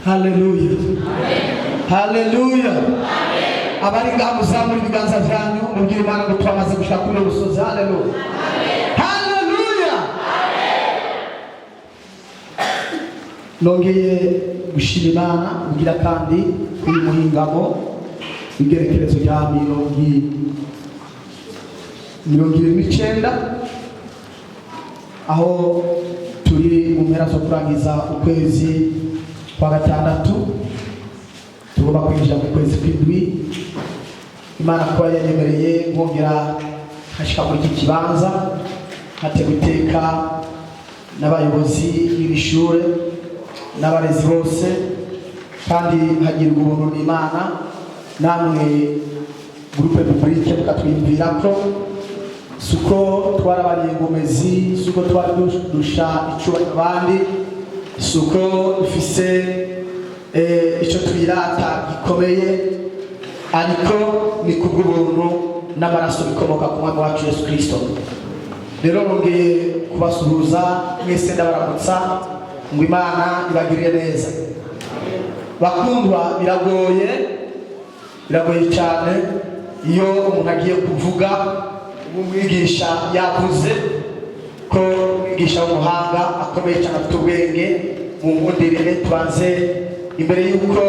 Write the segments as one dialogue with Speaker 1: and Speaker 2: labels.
Speaker 1: Haleluya. Haleluya. Abari ngaho muzamura ibiganza byanyu mubwire Imana ngo twamaze gushaka kuri rusozi. Haleluya. Haleluya. Nongeye gushima Imana kugira kandi kuri muhingamo igerekerezo rya 29 aho turi mu mpera zo kurangiza ukwezi kwa gatandatu tugomba kwinjira mu kwezi kw'indwi. Imana kuba yanyemereye nkongera hashika muri iki kibanza hatewe iteka n'abayobozi b'ishure n'abarezi bose, kandi hagirwa ubuntu n'Imana namwe groupe publique mukatwimvira ko suko twarabariye ngomezi, suko twari dusha icubahiro abandi, suko dufise icyo twirata gikomeye, ariko ni kubw'ubuntu n'amaraso bikomoka ku Mwami wacu Yesu Kristo. Rero nongeye kubasuhuza mwese ndabaramutsa ngo Imana ibagirire neza. Bakundwa, biragoye cyane iyo umuntu agiye kuvuga umwigisha yavuze ko umwigisha w'umuhanga akomeye cyane afite ubwenge. Mu nkundirire tubanze imbere y'uko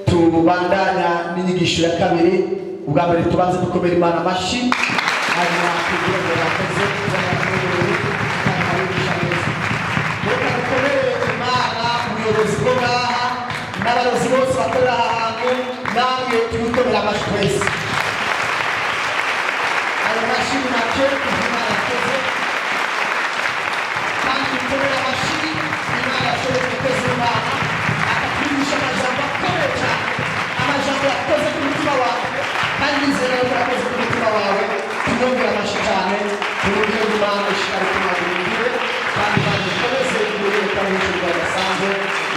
Speaker 1: tubandanya n'inyigisho ya kabiri, ubwa mbere tubanze dukomera Imana amashyi, hanyuma tugira ngo yakoze ubuyobozi bwo ngaha n'abayobozi bose bakorera aha hantu, namwe tubikomera amashyi twese. Ayo mashyi ni make Imana yakoze, kandi tubikomera amashyi Imana yashoboye gukoza Imana akatwigisha amajambo akomeye cyane, amajambo yakoze ku mutima wawe, kandi nizera yuko yakoze ku mutima wawe. Tumwongera amashyi cyane, tumubwire Imana ishikare tumwagurire, kandi Imana ikomeze kubereka hejuru badasanzwe.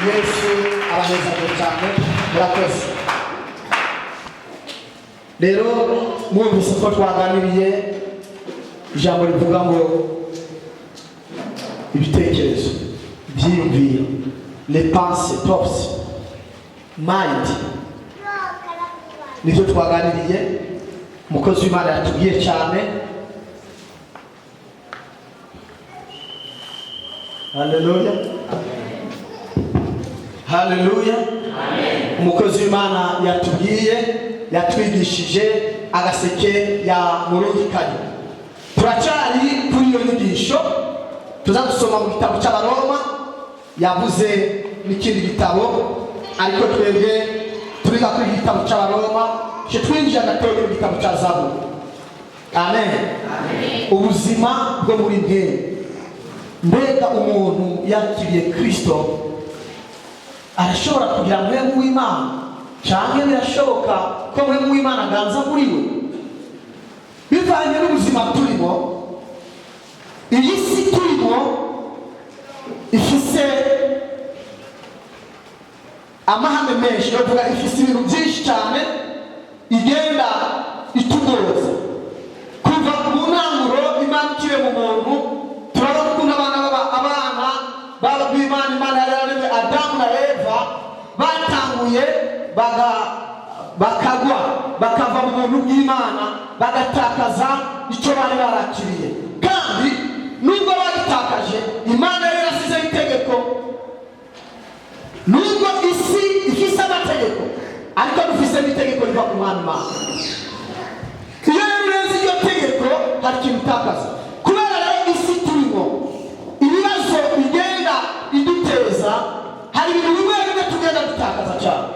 Speaker 1: Yesu abaneza cyane, murakoze. Rero mwumvise ko twaganiriye ijambo rivuga ngo ibitekerezo, ibyiyumviro, les pensées, thoughts, mind, nibyo twaganiriye. Umukozi w'Imana yatubwiye cyane. Haleluya. Haleluya. Umukozi w'Imana yatwigishije agaseke ya murungikanye. Turacari kuri iyo nyigisho, tuzadusoma mu gitabo cy'Abaroma, yavuze n'ikindi gitabo, ariko twebwe turiga kuri igitabo cy'Abaroma, cyo twinjira gatoya mu gitabo cya Zaburi. Amen. Ubuzima bwo muri mwe, mbega umuntu yakiriye Kristo arashobora kugira mwemu w'Imana, cyangwa birashoboka ko mwemu w'Imana aganza muri we? Bivanye n'ubuzima turimo, iyi si turimo ifise amahame menshi, yovuga ifise ibintu byinshi cyane igenda itugoza. Kuva mu ntanguro Imana ikire mu muntu, turabona ukuntu abana baba b'Imana, Imana yararemye Adamu na Eva, batanguye bakagwa, bakava mu buntu bw'Imana, bagatakaza icyo bari barakiriye. Kandi nubwo bagitakaje, Imana yari yarasizeho itegeko. Nubwo isi ifise amategeko, ariko dufise n'itegeko riva ku Mwami Imana. Iyo urenze iryo tegeko hari ikintu utakaza. Kubera rero isi turimo ibibazo bigenda iduteza, hari ibintu bimwe bimwe tugenda dutakaza cyane,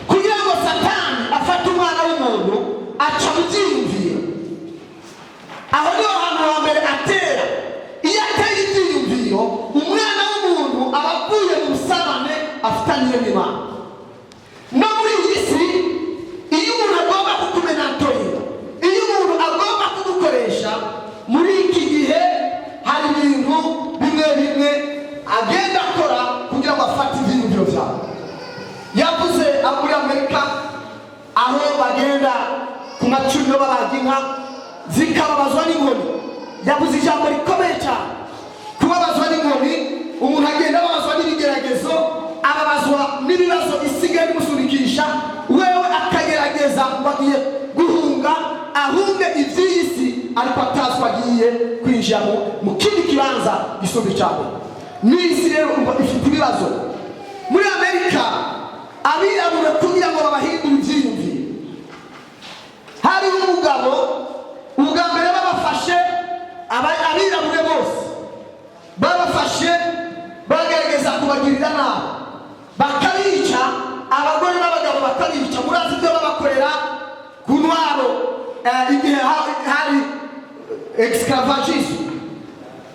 Speaker 1: kugira ngo Satani afate umwana w'umuntu aca mu byiyumviro. Aho niho hantu wa mbere atera. Iyo ateye ibyiyumviro, umwana w'umuntu aba avuye mu busabane afitaniye n'Imana. No muri iyi si, iyo umuntu agomba kukumenantorera, iyo umuntu agomba kugukoresha, muri iki gihe hari ibintu bimwe bimwe agenda akora kugira ngo afate ibyiyumviro byawe. Yavuze muri Amerika, aho bagenda ku macuniro babaga inka zikababazwa n'inkoni. Yavuze ijambo rikomeye cyane, kubabazwa n'inkoni. Umuntu agenda ababazwa n'ibigeragezo, ababazwa wewe akagerageza ngo agiye guhunga ahunge iby'iyi si ariko atazi ko agiye kwinjira mu kindi kibanza gisumba icyambere. N'isi rero ifite ibibazo. Muri Amerika abirabura kugira ngo babahindure ibyiyumviro, hari umugabo ubwa mbere babafashe abirabure bose babafashe bagerageza kubagirira nabi bakabica, abagore n'abagabo bakabica. Murazi ibyo babakorera ku ntwaro igihe hari esclavagisme,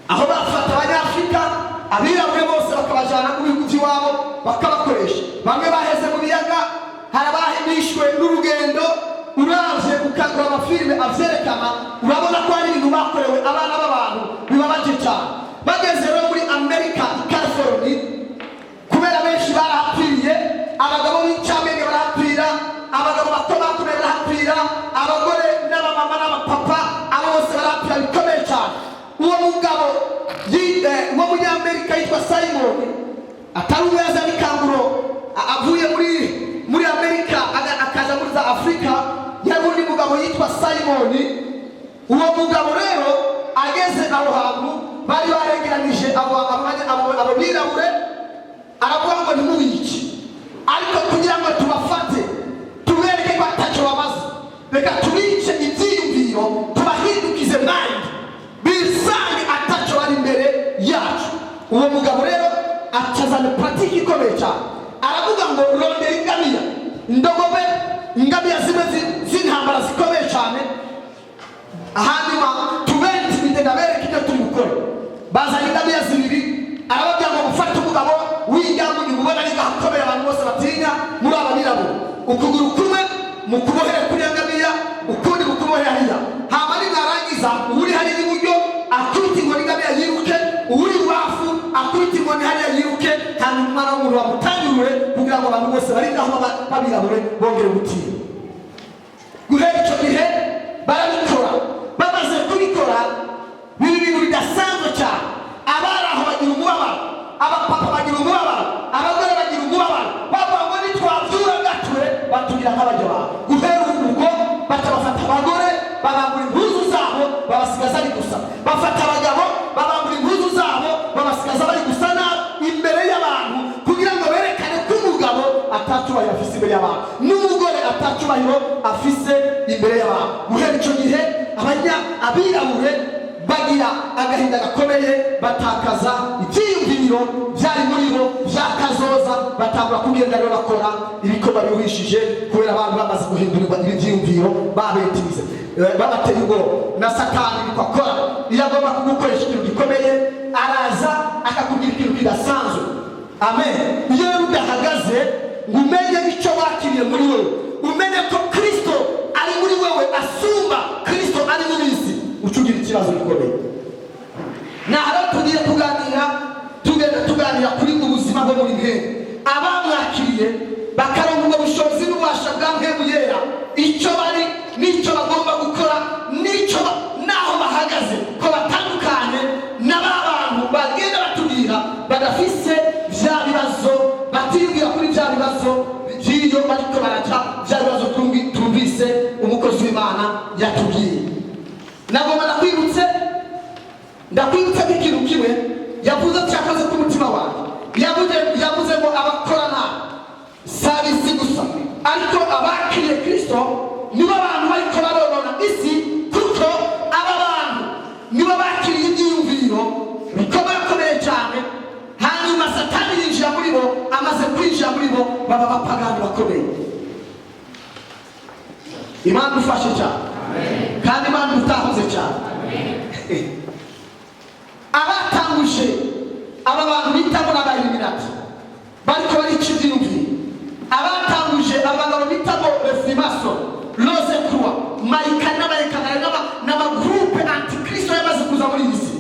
Speaker 1: aho bafata abanyafurika abirabure bose bakabajyana mu bihugu by'iwabo bakabakoresha. Bamwe baheze mu biyaga, hari abahimishwe n'urugendo. Uravye ukagura amafilime avyerekana, urabona ko hari ibintu bakorewe abana b'abantu bibabaje cyane. Bageze rero muri Amerika i California, kubera benshi barahapfiriye, abagabo b'incamenge barahapfira, abagabo bato bakomeye barahapfira, abagore n'abamama n'abapapa abo bose barahapfira bikomeye cyane. Uwo mugabo w'umunyamerika yitwa Simon, atari umwe yazanye ikanguro avuye muri Amerika akaza muri za Afrika, yari undi mugabo yitwa Simon. Uwo mugabo rero ageze aho hantu bari baregeranije abo birabure, aravuga ngo ntimubice, ariko kugira ngo tubafate tubereke ko atacyo bamaze, reka tubice ibyiyumviro, tubahindukize mind bisange atacyo bari imbere yacu. Uwo mugabo rero acazana pratique ikomeye cyane, aravuga ngo rondera ingamiya, indogobe, ingamiya zimwe z'intambara zikomeye cyane, hanyuma tubente ndabereka ibyo turi gukora. Bazanye ingamiya zibiri, arababwira ngo mufate umugabo w'injyamo nimubona ari gakomeye abantu bose batinya muri aba birabura, ukuguru kumwe mukubohere kuri ingamiya, ukundi mukubohere hariya. Hama nimwarangiza uri hari iburyo akubita inkoni ingamiya yiruke, uri ibubafu akubita inkoni hariya yiruke, hanyuma umwana w'umuntu bamutangirure kugira ngo abantu bose bari ngaho babirabure bongere gutinya. Guhera icyo gihe barabikora. Bamaze kubikora biba ibintu bidasanzwe cyane. Abari aho bagira umubabaro, abapapa bagira umubabaro, abagore bagira umubabaro, bavuga ngo nitwabyura gature batugira nk'abajya babo. Guhera ubwo batabafata abagore babambura impuzu zabo babasigaza ari gusa, bafata abagabo babambura impuzu zabo babasigaza bari gusa nabi imbere y'abantu, kugira ngo berekane ko umugabo atacubahiro afise imbere y'abantu n'umugore atacubahiro afise imbere y'abantu. Guhera icyo gihe abirabure bagira agahinda gakomeye, batakaza ibyiyumviro byari muri bo byakazoza, batangura kugenda rero bakora ibikorwa biruhishije kubera abantu bamaze guhindurirwa ibyiyumviro babetimize, babateye ubwoba. Na Satani niko akora, iyo agomba kugukoresha ikintu gikomeye araza akakubwira ikintu kidasanzwe. Amen. Iyo udahagaze ngo umenye icyo wakiriye muri wowe, umenye ko Kristo ari muri wewe asumba Kristo ari muri isi, ucugira ikibazo gikomeye. Naho tugiye tuganira kuri ubuzima bwo muri mwe, abamwakiriye bakaronka ubwo bushobozi n'ububasha bwa Mpemu Yera, icyo bari n'icyo bagomba gukora, n'icyo naho bahagaze, ko batandukanye n'aba bantu bagenda batubwira badafise bya bibazo, batibwira kuri bya bibazo by'iyo bariko baraca bya bibazo twumvise umukozi w'Imana yatubwiye. Nagomba ndakwibutsa ikintu kimwe yavuze cyakoze ku mutima wanjye. Yavuze ngo abakorana sabisi gusa, ariko abakiriye Kristo nibo abantu bariko baronona isi, kuko aba bantu nibo bakiriye ibyiyumviro bikomeye cyane. Hanyuma Satani yinjira muri bo, amaze kwinjira muri bo baba bapagani bakomeye. Imana dufashe cyane, kandi Imana dutahuze cyane. Abatanguje aba bantu bitamo n'abayiminati bariko barica ibyiyumviro, abatanguje abagabo bitamo Refrimason, Rose Croix, Marika n'amagrupe antikristo yamaze kuza muri iyi si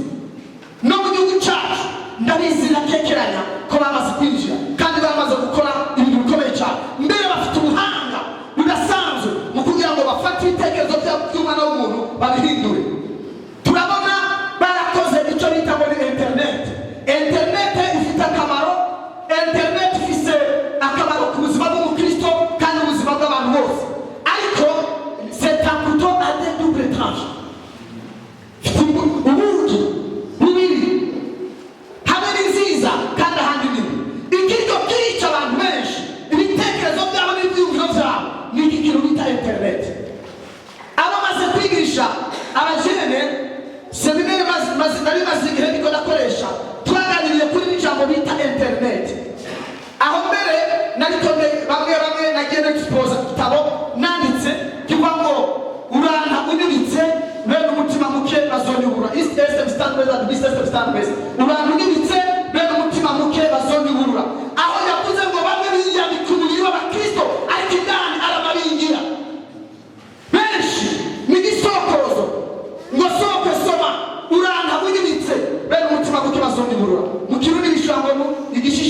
Speaker 1: no mu gihugu cyacu. Ndabizi nakekeranya ko bamaze kwinjira kandi bamaze gukora ibintu bikomeye cyane. Mbere bafite ubuhanga budasanzwe mu kugira ngo bafate ibitekerezo by'umwana w'umuntu babihindure. Turabona barakoze icyo bita muri internet. Internet ifite akamaro, internet ifite akamaro ku buzima bw'umukristo kandi ubuzima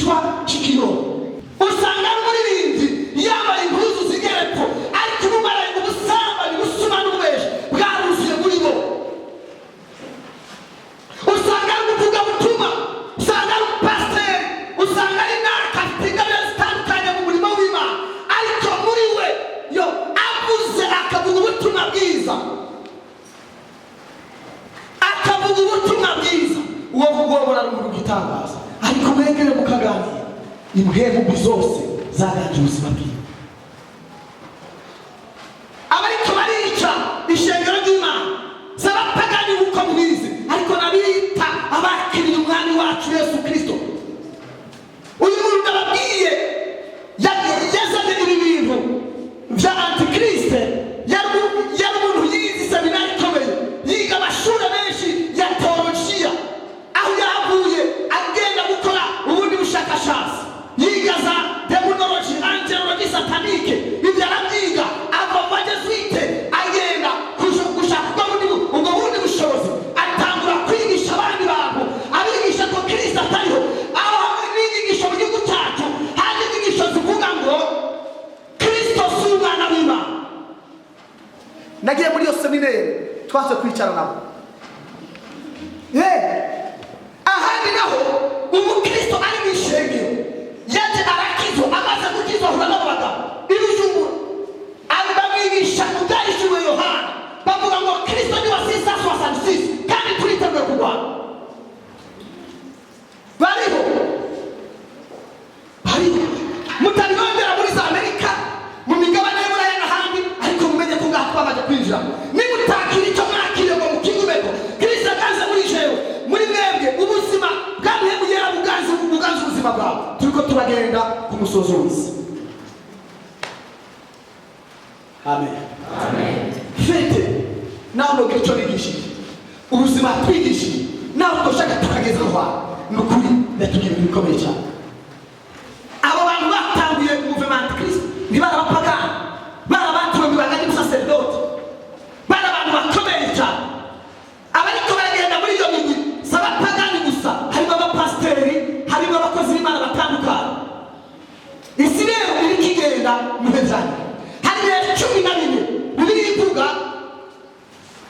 Speaker 1: cyitwa kikiro. Usanga ari umuririmbyi yambaye impuzu zigereko ariko ubumara ubusambanyi busuma n'ububeshi bwaruzuye muri bo. Usanga ari umuvuga butumwa, usanga ari umupasiteri, usanga ari n'akafite ingabire zitandukanye mu murimo w'Imana, ariko muri we yo avuze akavuga ubutumwa bwiza, akavuga ubutumwa bwiza, uwo bugobora rumuri gitangaza. Ariko mwegere mukaganira imhemu zose zaganje ubuzima bwiwe. Abariko barica ishengero ry'Imana z'abapagani uko mubizi, ariko nabita abakiriye umwami wacu Yesu Kristo. Uyu muntu ndababwiye yazanye ibi bintu vya antikriste, yari umuntu yize seminari ikomeye, yiga amashuri menshi ya teologiya, aho yavuye agenda gukora ubundi bushakashatsi, yiga za demonology, angelology, satanike, ibyo arabyiga, ava mu bajesuite agenda gushaka ubwo bundi bushobozi, atangura kwigisha abandi bantu, abigisha ko Kristo atariho. Aho hamwe n'inyigisho mu gihugu cyacu hari inyigisho zivuga ngo Kristo si umwana w'Imana. Nagiye muri iyo seminari twaje kwicara nabo, ahandi naho umukristo ari mu ishengero yaje arakizwa, amaze gukizwa ahura n'abagabo ibijumbura, abamwigisha ubwahishuwe Yohana, bavuga ngo Kristo ni wa 666 kandi turiteguye kurwana. Bariho mutabibondera muri za Amerika, mu migabane y'Uburayi n'ahandi, ariko mumenye ko ngaha twamaze kwinjira. Nimutakira icyo mwakiriye ngo mukigumeko, Kristo aganze muri jewe, muri mwebwe ubuzima bwamwemuyera buganze ubuzima bwawe. Turiko turagenda ku musozo w'isi. Amen. Amen. Fete naho icyo nigishije, ubuzima twigishije naho dushaka tukageza aho n'ukuri natugira ibikomeye cyane. Abo bantu batangiye movement Kristo ntibara abapagani, bara batuwe bibanganye n'ubusaseridoti, bara abantu bakomeye cyane. Abariko baragenda muri iyo migwi s'abapagani gusa, harimo abapasiteri, harimo abakozi b'Imana batandukanye. Isi rero iri kigenda mu hezani, hari rero 14 Bibiliya ivuga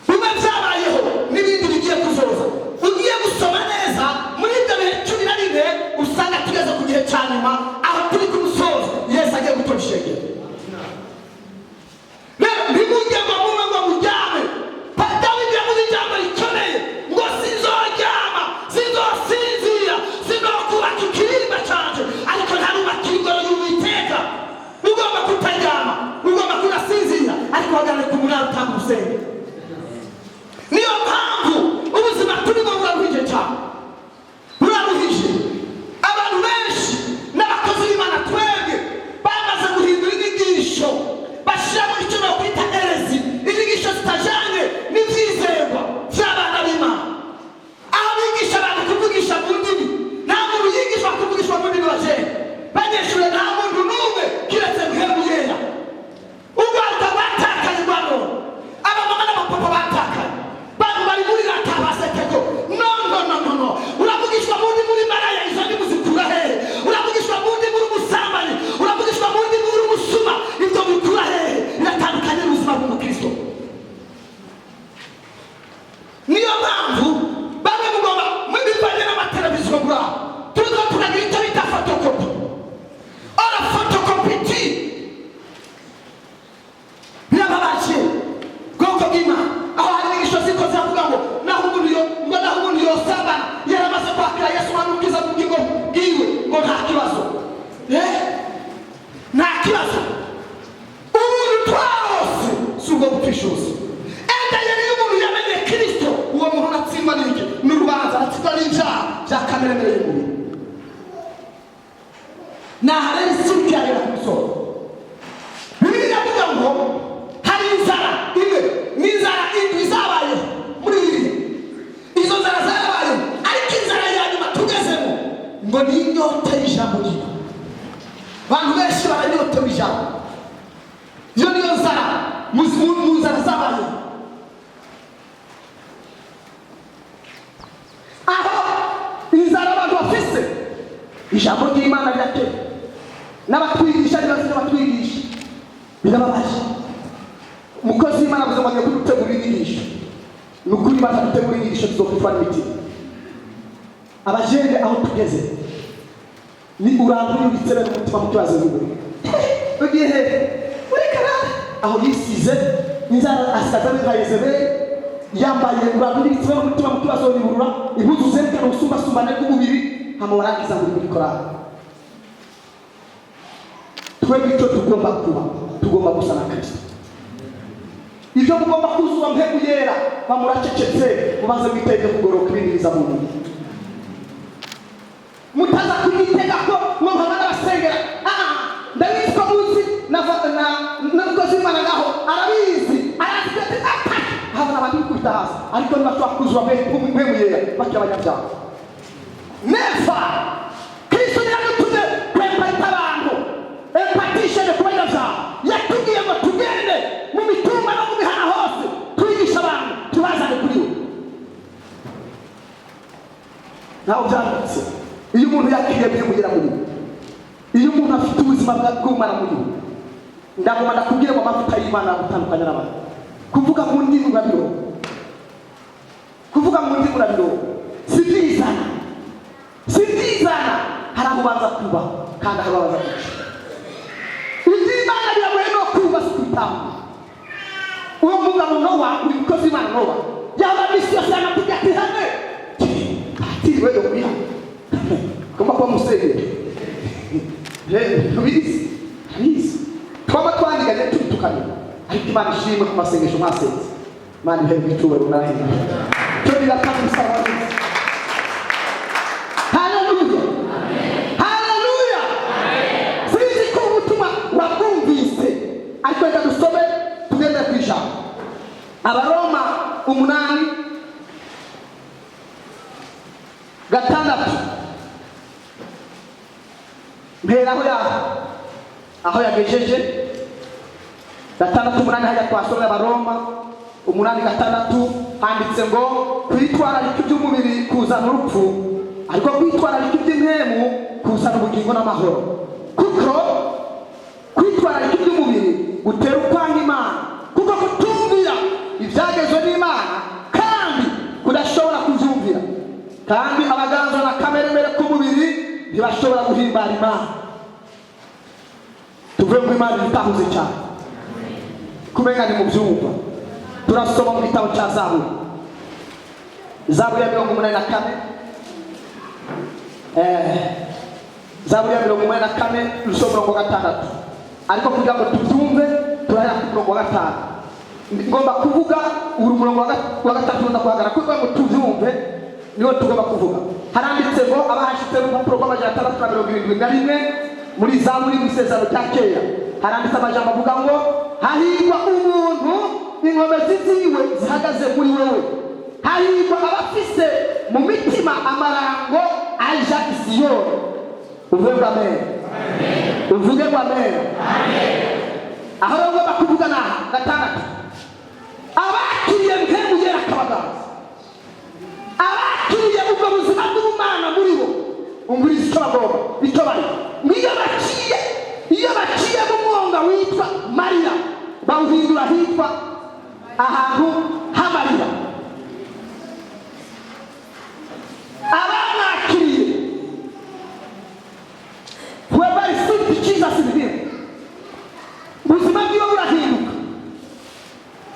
Speaker 1: biba byabayeho n'ibindi bigiye kuzoza. Ugiye gusoma neza muri ibyo bihe 14 usanga tugeze ku gihe cya nyuma, aho turi ku musozo Yesu agiye gutora ishengero. Rero ntibujye ngo mume ngo mujyame, Dawidi yavuze ijambo rikomeye ngo sinzoryama, sinzosinzira, sinokubaka ikirimba cyanjye, ariko ntarubaka ingoro y'Uwiteka. Ugomba kutaryama, ugomba kudasinzira, ariko hagarare ku munara utanga umusenge. Niyo mpamvu ubuzima turimo buraruhije cyane, buraruhije. Abantu benshi n'abakozi b'Imana twebwe bamaze guhindura inyigisho, bashyiramo icyo bakwita herezi, inyigisho zitajyanye n'ibyizerwa by'abana b'Imana. Aho bigisha abantu kuvugisha mu ndimi, nta muntu yigishwa kuvugishwa mu ndimi bajene. Banyeshure nta muntu n'umwe kiretse Mpwemu Yera. Urwanda rwatakaye rwa none, abamama n'abapapa batakaye, bantu bari muri ratabasekeko. No, uravugishwa mu ndimi muri maraya, izo ndimi zikura hehe? Uravugishwa mu ndimi muri umusambanyi, uravugishwa mu ndimi muri umusuma, ibyo bikura hehe? Biratandukanye n'ubuzima bw'umukristo. Niyo mpamvu bamwe mugomba mwibivanye n'amateleviziyo nguraho, turiko turagira icyo bita fotokopi. Ora fotokopiti birababaje bwoko bw'Imana, aho hari inyigisho ziko zavuga ngo naho umuntu yosambana yaramaze kwakira Yesu wamukiza mu bwingo bwiwe, ngo nta kibazo, nta kibazo. Umuntu twarose si ubwo bupfishuzi. Enda yari umuntu yamenye Kristo, uwo muntu natsindwa n'iki? N'urubanza, natsindwa n'ibyaha bya kamere mbere y'umubiri. Naharari simbyarira ku musozo. Bibiliya ivuga ngo hari inzara imwe n'inzara indwi zabayeho muri ibi. Izo nzara zarabayeho, ariko inzara ya nyuma tugezemo ngo ni inyota y'ijambo ry'Imana. Abantu benshi baranyotewe ijambo. Iyo niyo nzara mu nzara zabayeho. Aho inzara abantu bafise ijambo ry'Imana ryateye n'abatwigisha n'abatwigisha birababaje. Umukozi w'Imana avuze ngo agiye gutegura inyigisho, ni ukuri batadutegura inyigisho tuzokwitwa n'imitima. Abajene aho tugeze ni urantu y'ibitsebe n'umutima mukibazo n'ubwo ugiye uri karara aho yisize inzara asaza n'izayezebe yambaye urantu y'ibitsebe n'umutima mukibazo n'iburura impuzu zerekana ubusumbasumbane bw'umubiri hamubarangiza ngo uri korana. Twebwe icyo tugomba kuba, tugomba gusa na Kristo. Ibyo mugomba kuzuza mpemu yera bamuracecetse mumaze mwitege kugoroka ibiniriza mu muntu. Mutaza kuyitega ko mwumva n'abasengera ndabizi ko muzi n'umukozi w'Imana ngaho arabizi arazi habona abantu bikubita hasi ariko ntibashobora kuzuza mpemu yera bakiri abanyabyaha. Nefa Kristo yadutumye kwempata abantu, empatishene ku banyabyaha. Yatubwiye ngo tugende mu mitumba no mu mihana hose twigisha abantu tubazane kuri we. Naho byanditse iyo umuntu yakiriye bimugera muri we, iyo umuntu afite ubuzima bw'Imana muri we, ndagomba ndakubwire ngo amavuta y'Imana gutandukanya n'abantu. Kuvuga mu ndimi urabiro, kuvuga mu ndimi urabiro si byizana, si byizana. Hari aho baza kuba kandi aho baza kuca. Imana biragoye no kuba si kwitanga. Uwo mugabo Nowa, uri mukozi w'Imana Nowa, yaba misi yose yanakubwira ati hane ati wewe kuya kama kwa musenge bizi twaba twandikanye tutukanye ariko Imana ishimwe ku masengesho mwasenze. Imana ihembe ituwe runahe cyo birakana bisaba. Haleluya, haleluya. Sisi ko ubutumwa wabwumvise ariko reka dusome tugende kwijambo. Abaroma 8:6 mpera aho yagejeje 6:8 hajya twasomye Abaroma 8:6 handitse ngo kwitwararika iby'umubiri kuzana urupfu ariko kwitwararika iby'impemu kuzana ubugingo n'amahoro. Kuko kwitwararika iby'umubiri gutera ukwanga Imana, kuko kutumvira ibyagezwe n'Imana kandi kudashobora kubyumvira, kandi abaganzwa na kameremere k'umubiri ntibashobora guhimbara Imana. Tuvuye ngo Imana itahuze cyane kumenya ni mu byumva. Turasoma mu gitabo cya Zaburi ya 84, Zaburi ya 84 rusoma ngo 6 ariko kugira ngo tubyumve turaya ku ngo 5 ngomba kuvuga umurongo wa 3 ndakwagara kuko ngo tubyumve niyo tugomba kuvuga. Haranditse ngo abahashitse n'urupapuro rw'671 muri Zaburi y'isezerano rya kera haranditse amajambo avuga ngo hahirwa umuntu inkomezi ziwe zihagaze kuri wewe, hahirwa abafise mu mitima amarango aja i Siyoni. Uvuge ngo amen, uvuge ngo amen. Aho ngomba kuvuga naha 6 abakiriye mpemu yera kabagaza, abakiriye ubwo buzima bw'Imana muri bo umuriza icyo bagomba icyo bari iyo baciye mu mwonga witwa Marira bawuhindura hitwa ahantu h'amarira. Abamwakiriye whoever received Jesus in him ubuzima bwiwe burahinduka.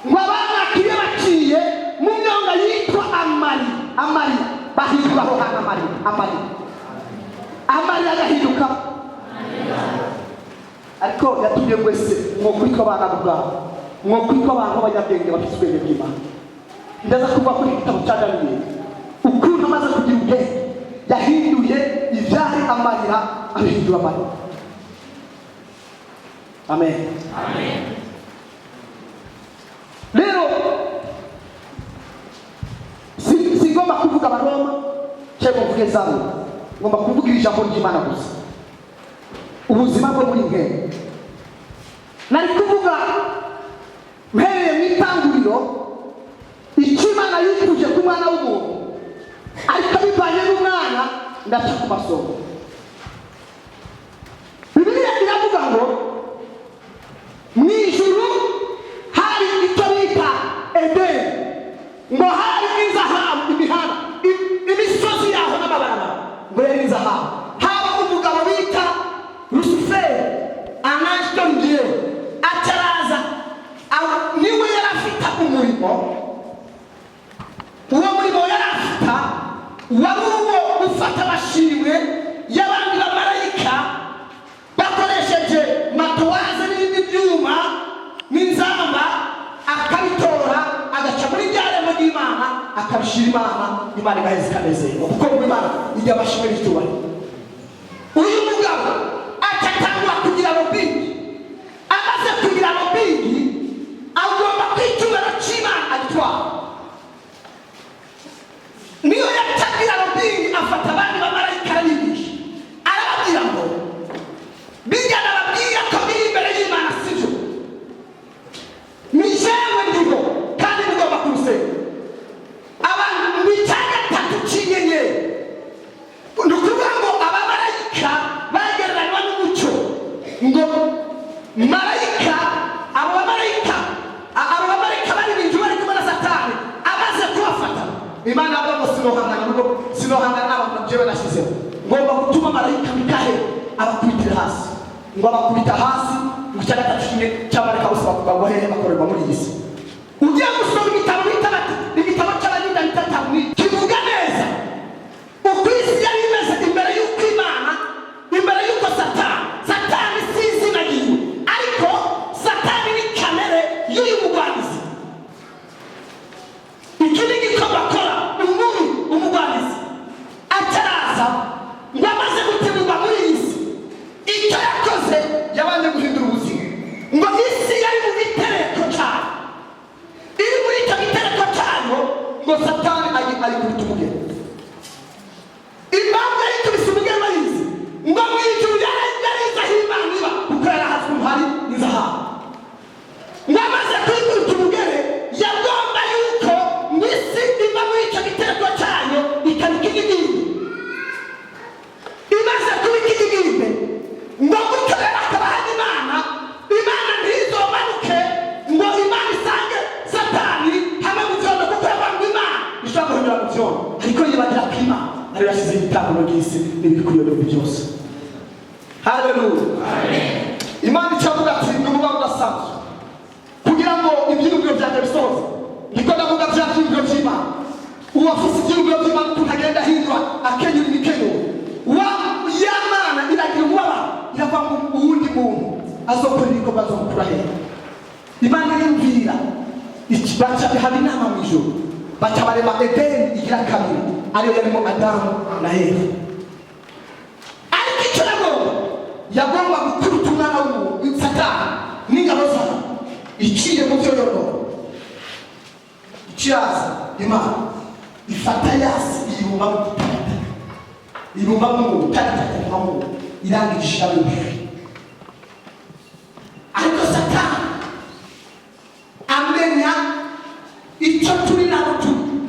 Speaker 1: Ngo abamwakiriye baciye mu myonga yitwa Amarira bahindura aho hantu Amarira agahinduka. Ariko yatubwiye wese mwokwitwa abana bwabo, mwokwitwa abantu b'abanyabwenge bafite ubwenge bw'Imana. Ndaza kuva kuri igitabo cya Daniyeli ukuntu amaze kugira ubwenge yahinduye ibyari Amarira abihindura Amarira. Amen, amen. Rero ngomba kuvuga Abaroma cyangwa mvuge Zaburi, ngomba kuvuga ijambo ry'Imana gusa. Ubuzima bwo muri mwe nari kuvuga mpereye mu itanguriro icyo Imana yifuje ku mwana w'umuntu ariko bivanye n'umwana ndaca ku masomo. Imana igaheza ikanezerwa kuko mu Imana ijya bashimwe n'icyubahiro. Uyu mugabo atatangwa kugira robingi, amaze kugira robingi agomba kwicyubahiro cy'Imana agitwara. Niyo yatagira robingi afata abandi bamarayika arabigisha, arababwira ngo bijya nababwira ko biri imbere y'Imana sibyo, ni jewe ndiho kandi mugomba kumusenga. Abantu mwicanya tatu cy'inyenyeri, ni ukuvuga ngo abamarayika bagereranywa n'umucyo, ngo marayika abo bamarayika bari bintu bari kumwe na Satani amaze kubafata. Imana avuga ngo sinohangana n'abantu jewe nashyizeho, ngomba gutuma marayika Mikaheli abakubitira hasi, ngo abakubita hasi mu cya gatatu cy'amarayika bose bagwa hehe bakorerwa muri iyi si. Ugiye gusoma igitabo bita bati igitabo cy'Abayuda bitatamu kivuga neza uko isi yari imeze imbere y'uko Imana, imbere y'uko Satani si izina ryiwe, ariko Satani ni kamere y'uyu mugwanizi. Iki ni igikorwa akora umugwanizi ataraza ngo amaze gutegurwa muri iyi si. Icyo yakoze yabanje guhindura ubuzima, ngo isi yari mu gitereko cyane, iri muri icyo gitereko cyayo ngo Satani ayikubita umugeni. Impamvu yayikubise umugeni bayizi ngo mu ijuru yarize aho Imana iba kuko yari ahazwi umuhari n'izahabu. Ngo amaze kwikubita umugeni yagomba yuko mu isi iva muri icyo gitereko cyayo ikaba ikigigimbe. Imaze kuba ikigigimbe ngo gutyo rero hakaba hari Imana ntizomanuke ngo Imana isange Satani hamwe mu byondo, kuko yabanga Imana ishobora guhindura mu byondo, ariko yibagira ko Imana ariyo yashyizeho ibitangano by'isi n'ibikwiye byose. Haleluya. Imana icyavuga ati ni umubare udasanzwe kugira ngo ibyiyumviro byanjye bisohoze. Niko ndavuga bya byiyumviro by'Imana. Uwafise ibyiyumviro by'Imana ukuntu agenda ahindura akenyura imikenyero, ya Mana iragira umubabaro, iravuga ngo uwundi muntu azokora ibikorwa zo gukura hehe. Imana yumvira baca haba inama mu ijuru, baca barema Edeni igira kabiri, ariyo yarimo Adamu na Eva. Ariko icyo yagomba gukubita umwana w'umuntu Satani n'ingabo zayo iciye mu byo yorora. Ikiyaza Imana ifata yasi iyibumba mu gitaka, ibumba mu gutaka mu irangisha bibi. Ariko Satani amenya icyo turi nabo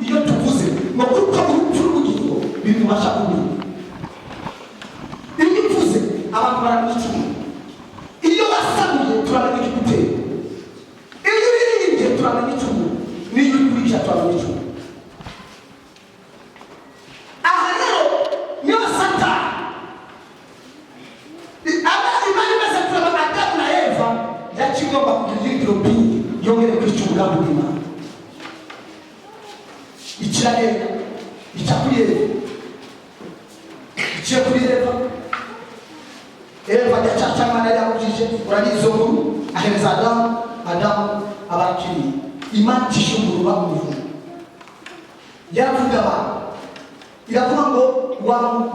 Speaker 1: iyo tuvuze ngo kuko urupfu rw'ubugingo bimubasha kumenya. Iyo uvuze abantu baramwicuma, iyo wasamuye turamenya ikigutera, iyo uririmbye turamenya icumu, n'iyo urikurisha turamenya icumu. Aha rero niyo Satani Imana imaze kureba Adamu na Eva yakigomba kugira irindiro mbiri yongere kwica umugambi w'Imana. Ikirareba ica kuri Eva, iciye kuri Eva yacacamana yabujije uranizo nkuru ahereza Adamu abakiriye. Imana ishungurwa umuvumo, yaravuga abantu, iravuga ngo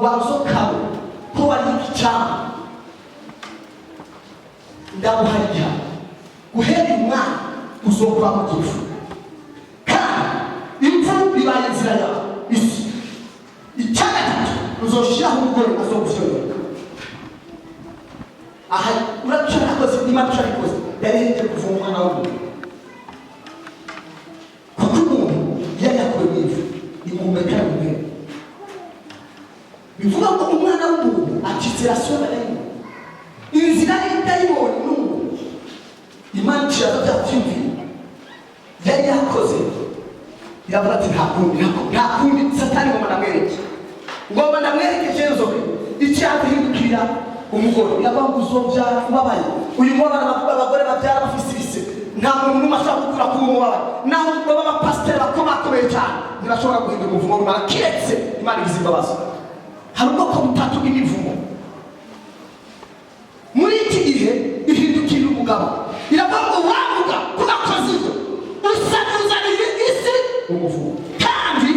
Speaker 1: wazokawe ko wari icyama ndaguharira guhera umwana uzokura mu gifu, kandi impfu bibaye inzira yawe isi. Icya gatatu uzoshiraho umugore azogufyorera. Aha uracana koze Imana cyarikoze yarinde kuva umwana w'umuntu, kuko umuntu yayakowe n'ivu imumekera mu mpera. Bivuga ngo umwana w'umuntu acitsira sura nayo inzira y'idayimoni n'umuntu. Imana ishaka byabyumvira yari yakoze, iravuga ati nta kundi Satani ngomba ndamwereke Jezobe icyo yahindukira umugore. Iravuga ngo uzobyara ubabaye. Uyu mubabaro abagore babyara bafise ibise, nta muntu n'umwe ashobora gukura kuri uwo mubabaro. Naho baba abapasiteri bakomeye cyane ntibashobora guhindura umuvumo rumara, kiretse Imana igize imbabazi. Hari ubwoko butatu bw'imivumo muri iki gihe ihindukira umugabo. Iravuga ngo wavuga kubakoze ibyo uzanira isi umuvumo, kandi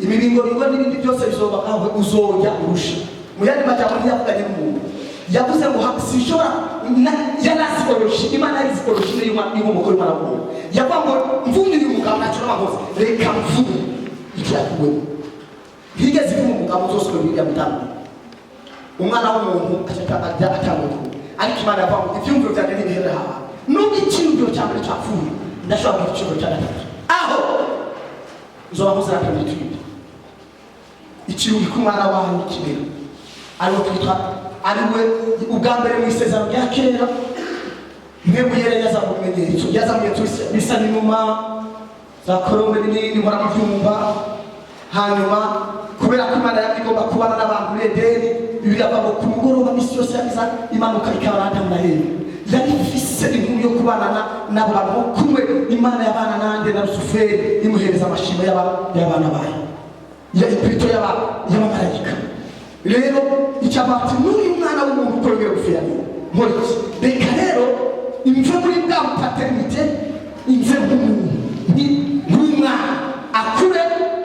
Speaker 1: imibingo n'ibindi byose bizoba kawe uzojya urusha. Mu yandi majambo ntiyavuganye n'umuntu, yavuze ngo sishobora yarazikoroshye, Imana yarizikoroshye y'umukuru w'Imana w'umuntu. Yavuga ngo mvunira umugabo ntacyo n'amakosa, reka mvuge icyakuwe. Higeze ivuga umugabo zose ko biriya mutambwe umwana w'umuntu ajya atambuka, ariko Imana yavuga ngo ibyumviro byanjye ntibihera haba. Nubwo icyumviro cya mbere cyapfuye, ndashobora kugira icyumviro cya gatatu, aho nzoba muzirapfa twite ikirugi k'umwana wawe n'ikibero ariwo twitwa ariwe ubwa mbere mu isezerano rya kera. Mwebwe yera yazamuye ibimenyetso, yazamuye bisa n'inuma za korombe n'ibindi nkora mu byumba. Hanyuma kubera ko Imana yari igomba kubana n'abantu muri Edeni, Bibiliya avuga ngo ku mugoroba misi yose yagiza imanuka ikabana Adamu na Eva. Yari ifise inkuru yo kubana n'abantu kumwe. Imana yabana nande na Lusuferi imuhereza amashimwe y'abana bayo ya ipito y'abamarayika. Rero icyabati n'uyu mwana w'umuntu ukorogera gufira nk'iki. Reka rero imve muri bwa paternité, imve nk'umwana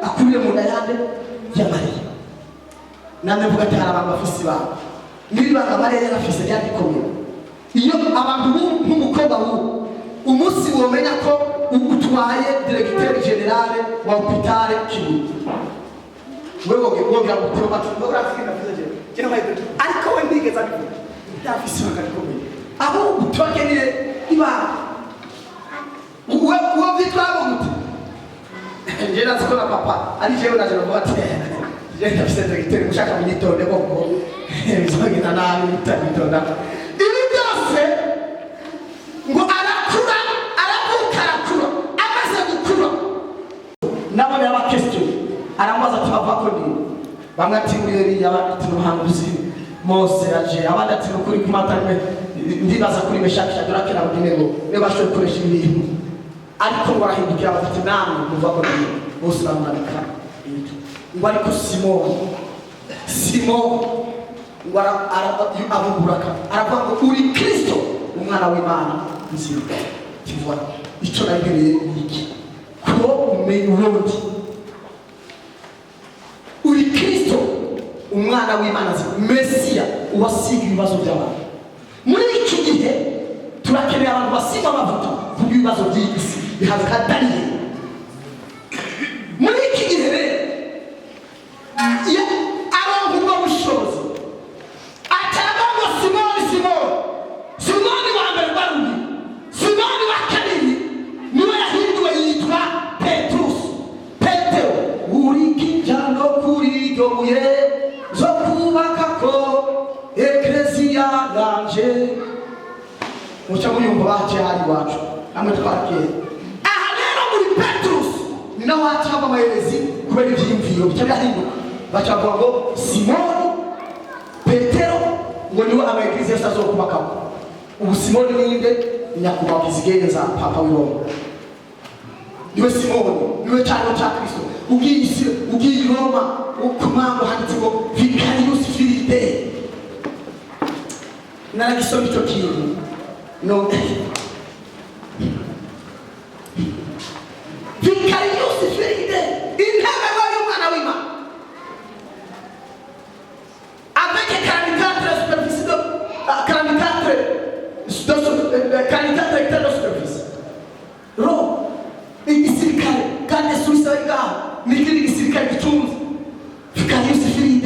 Speaker 1: akure mu ndayande ya Mariya. Namwe vuga ati hari abantu bafise ibanga, n'ibanga Mariya yarafise ryarikomeye. Iyo abantu nk'umukobwa umunsi womenya ko utwaye directeur general wa hôpital Kibuye, wewe wogera gutema ndora afika fize je mayido, ariko we ndigeza bivuga ndafise ibanga rikomeye aho utwakeneye ibanga uwo vitwabo muti njye nazikora papa ari jewe naje no bati je ndafise directeur mushaka munyitonde koko bizogenda nabi mutabitonda ibi byose ngo arakura arakura amaze gukura nabo yaba question arambaza tubava ko ndi bamwe ati muri yabati n'ubuhanguzi Mose aje abandi ati kuri kumatarime ndibaza kuri meshakisha durakira bugingo nebashoye kuresha ibintu ariko barahindukira batati namwe kuva ko ndi bose bamurika ngo ariko Simon ngo aravuburaka aravuga ngo uri Kristo umwana w'Imana nzima. Tivwa icyo nagereye iki ko umenye ubundi uri Kristo umwana w'Imana nzima, Mesiya uwasiga ibibazo by'abantu. Muri iki gihe turakeneye abantu basiga amavuta kuko ibibazo by'isi bihazakatariye. Muri iki gihe rero abantu b'ubushobozi atarabanga Simoni wa mbere barundi, Simoni wa kabiri niwe yahinduwe yitwa Petero. Uri kijano kuri iryo buye zo kubaka ko ekleziya yanje. Muca muyumva bace hari iwacu namwe twakeye. Aha rero muri Petrus ni nawe hacaba amayerezi kubera ibyiyumviro bica byahinduka, bacavuga ngo Simoni Petero ngo niwe amayekleziya yose azokubakamo. Ubu Simoni ninde? Nyakubahwa kizigenza papa w'Roma. Niwe Simoni, niwe cyane cya Kristo. Ugiye i Roma ukumango handitse ngo Vicarius Filii. Naragisoma icyo kintu no Vicarius Filii intebe y'umwana w'Imana avec 44 superficie de 44 hectares de superficie. Roma igisirikare kandi Suisse ngaho n'ikindi gisirikare gitunze Vicarius Filii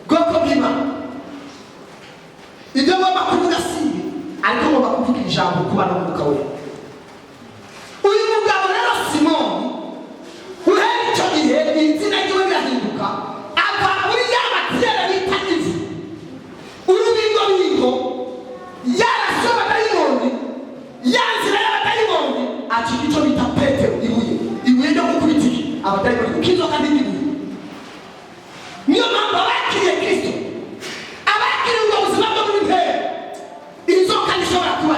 Speaker 1: bwoko bw'Imana. Ibyo ngomba kuvuga sibi ariko ngomba kuvuga ijambo kubana n'umwuka we. Uyu mugabo rero Simoni uhera icyo gihe izina ryiwe rirahinduka ava muri ya matera bita ivu urubingo yarasoma dayimoni yanzira y'abadayimoni ati icyo bita Petero ibuye ryo gukubita abadayimoni kuko inzoka n'ibuye. Niyo mpamvu abakiriye Kristo abakiriye ubwo buzima bwo muri mpera inzoka nishobora kuba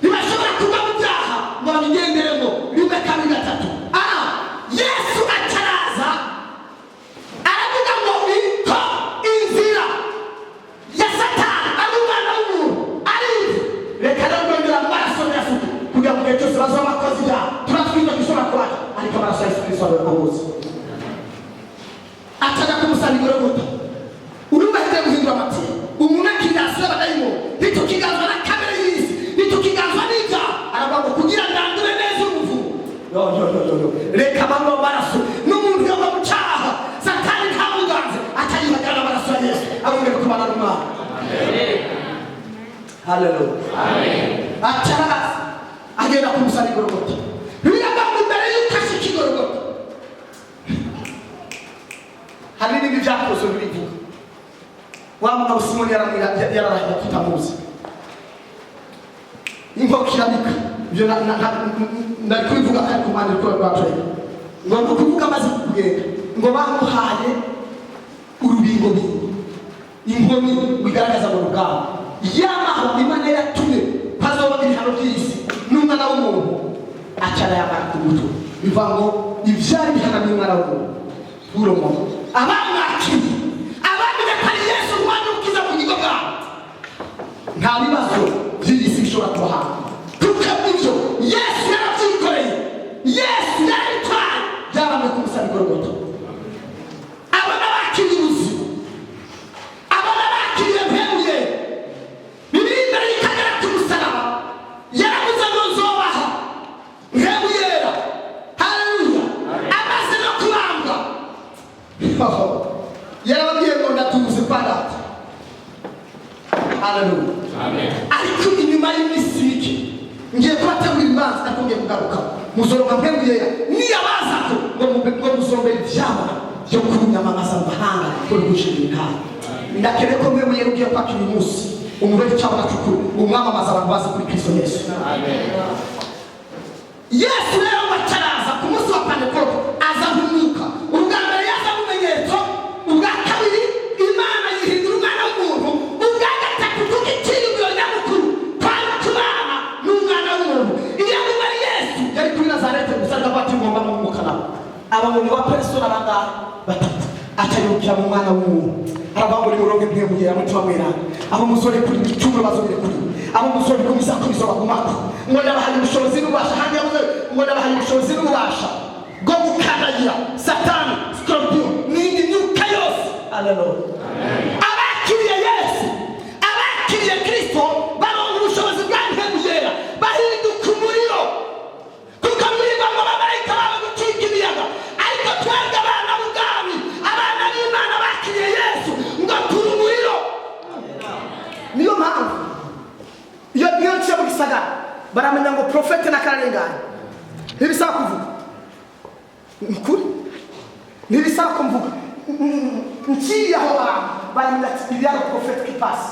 Speaker 1: ntibashobora kuba mu byaha ngo babigenderemo rimwe kabiri gatatu. Yesu ataraza aravuga ngo ko inzira ya Satani ari umwana w'umuntu ari ivu. Reka rero rwongera amaraso ya Yesu kugira ngo igihe cyose bazaba bakoze ibyaha turatwiza dushobora kubaho ariko amaraso ya Yesu Kristo Yesu arakoze ataja kumusanigura guto urumva hite guhindura amati umuntu akirasira badayimo nitukiganzwa na kamera y'isi nitukiganzwa n'ibya aravuga kugira ndandure neza umuvu yo reka bamwe baraso n'umuntu yava mu cyaha satani ntamuganze atayibagana amaraso ya Yesu abongera kubana n'Imana. Hallelujah. Amen. Atara agenda kumusani Golgotha. Biraba mbere y'ukashi kigorogota. Hari n'ibyo byakoze bivuga. Wa mugabo Simoni yararahira tutamuzi. Inko kirabika. Byo na kubivuga kandi kumana ko batwe. Ngo kuvuga amaze kugenda. Ngo bamuhaye urubingo inkomi bigaragaza mu rugamba. Yamaho Imana yatumye pazoba ibihano by'isi n'umwana w'umuntu acara yamara ku mutwe biva ngo ivyari bihana n'umwana w'umuntu uromo abamwakiri abamenye ko Yesu umwana ukiza mu gigo bwabo nta bibazo by'isi bishobora kubaha kuko ibyo Yesu yaravyikoreye Yesu yaritwaye byabamwe ku musaraba Golgotha abana bakiri ubuzima abana bakiri emperuye yarababwiye ngo ndatuze padata. Hallelujah. Amen. Ariko inyuma y'imisi mike ngiye kubategura imanza nakongeye kugaruka muzoroka mpembuye niyabazako ngo muzombere ivyama byo kunyamamaza mu mahanga ko gushimira intara ndakere ko mwe ugiye kwakira umunsi umubiri cyangwa nakukuru umwamamaza abantu bazi kuri Kristo Yesu. Amen. Yesu rero bataraza ku munsi wa Pentekote aza nk'umwuka ubwa mbere yaza mumenyetso ubwa kabiri Imana yihindura umwana w'umuntu ubwa gatatu tukitiriwe nyamukuru twari kubana n'umwana w'umuntu iyo muri Yesu yari kuri Nazareti gusaga bati ngomba mu mukana abamwe ba persona banga batatu atayukira mu mwana w'umuntu arabangura murongo mpembuye yamutima mwera abo musore kuri cyumba bazobire kuri abo musore kumisa kubisoba kumako ngona bahali ubushobozi n'ubasha handi yavuze ngona bahali ubushobozi n'ubasha bwo gukandagira Satani Scorpion n'indi myuka yose. Hallelujah. Abakiriye Yesu abakiriye Kristo baronka ubushobozi bwa mpembuyera bahinduka umuriro kuko muri bamwe bamarayika baba gucika imiyaga ariko twebwe abana b'ubwami abana b'Imana bakiriye Yesu ngo turi umuriro. Niyo mpamvu iyo ngiye mu gisagara baramenya ngo profete na karengane ntibisaba kuvuga ukuri ntibisaba kumvuga nkiya aho baramenya ibya profete kipasi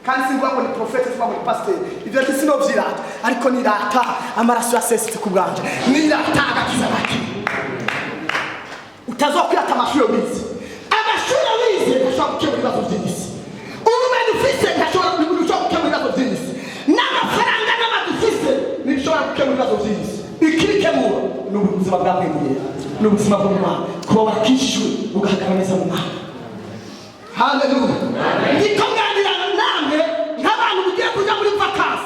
Speaker 1: kandi sinvuga ngo ni profete sinvuga ngo ni pasteur ibyo sinovyirata ariko nirata amaraso ya sesite ku bwanje nirata agakiza baki utazokwita amashuri wize amashuri wize ashobora gukemura ibibazo by'isi ubumenyi ufise ashobora gukemura ibibazo by'isi n'amafaranga n'amadufise nibishobora gukemura ibibazo by'isi ikirikemura n'ubuzima bwa mwemye n'ubuzima bw'Imana kuba wakishijwe ugahagarara neza mu Mana. Hallelujah. Nikonganira namwe nk'abantu mugiye kuja muri vacances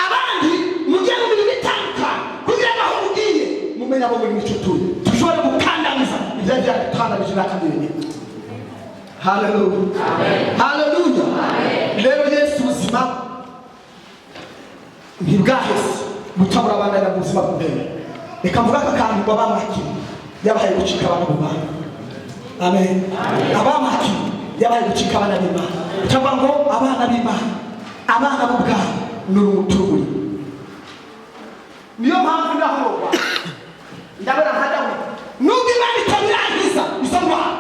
Speaker 1: abandi mugiye mu bintu bitandukanye kugira ngo aho mugiye mumenye abo muri micutuye dushobora gukandamiza ibyo byatandamije n'akabiri. Hallelujah. Amen. Hallelujah. Amen. Rero Yesu ubuzima ntibwahise butabura abana mu buzima bw'mbere reka mvuga akantu ngo abamwakiri yabahaye gucika abana b'Imana. Amen. Abamwakiri yabaye gucika abana b'Imana cyangwa ngo abana b'Imana abana b'ubwami n'urumuturi. Niyo mpamvu ndahorwa ndabona hadawe nubwo Imana itabirangiza izo ndwara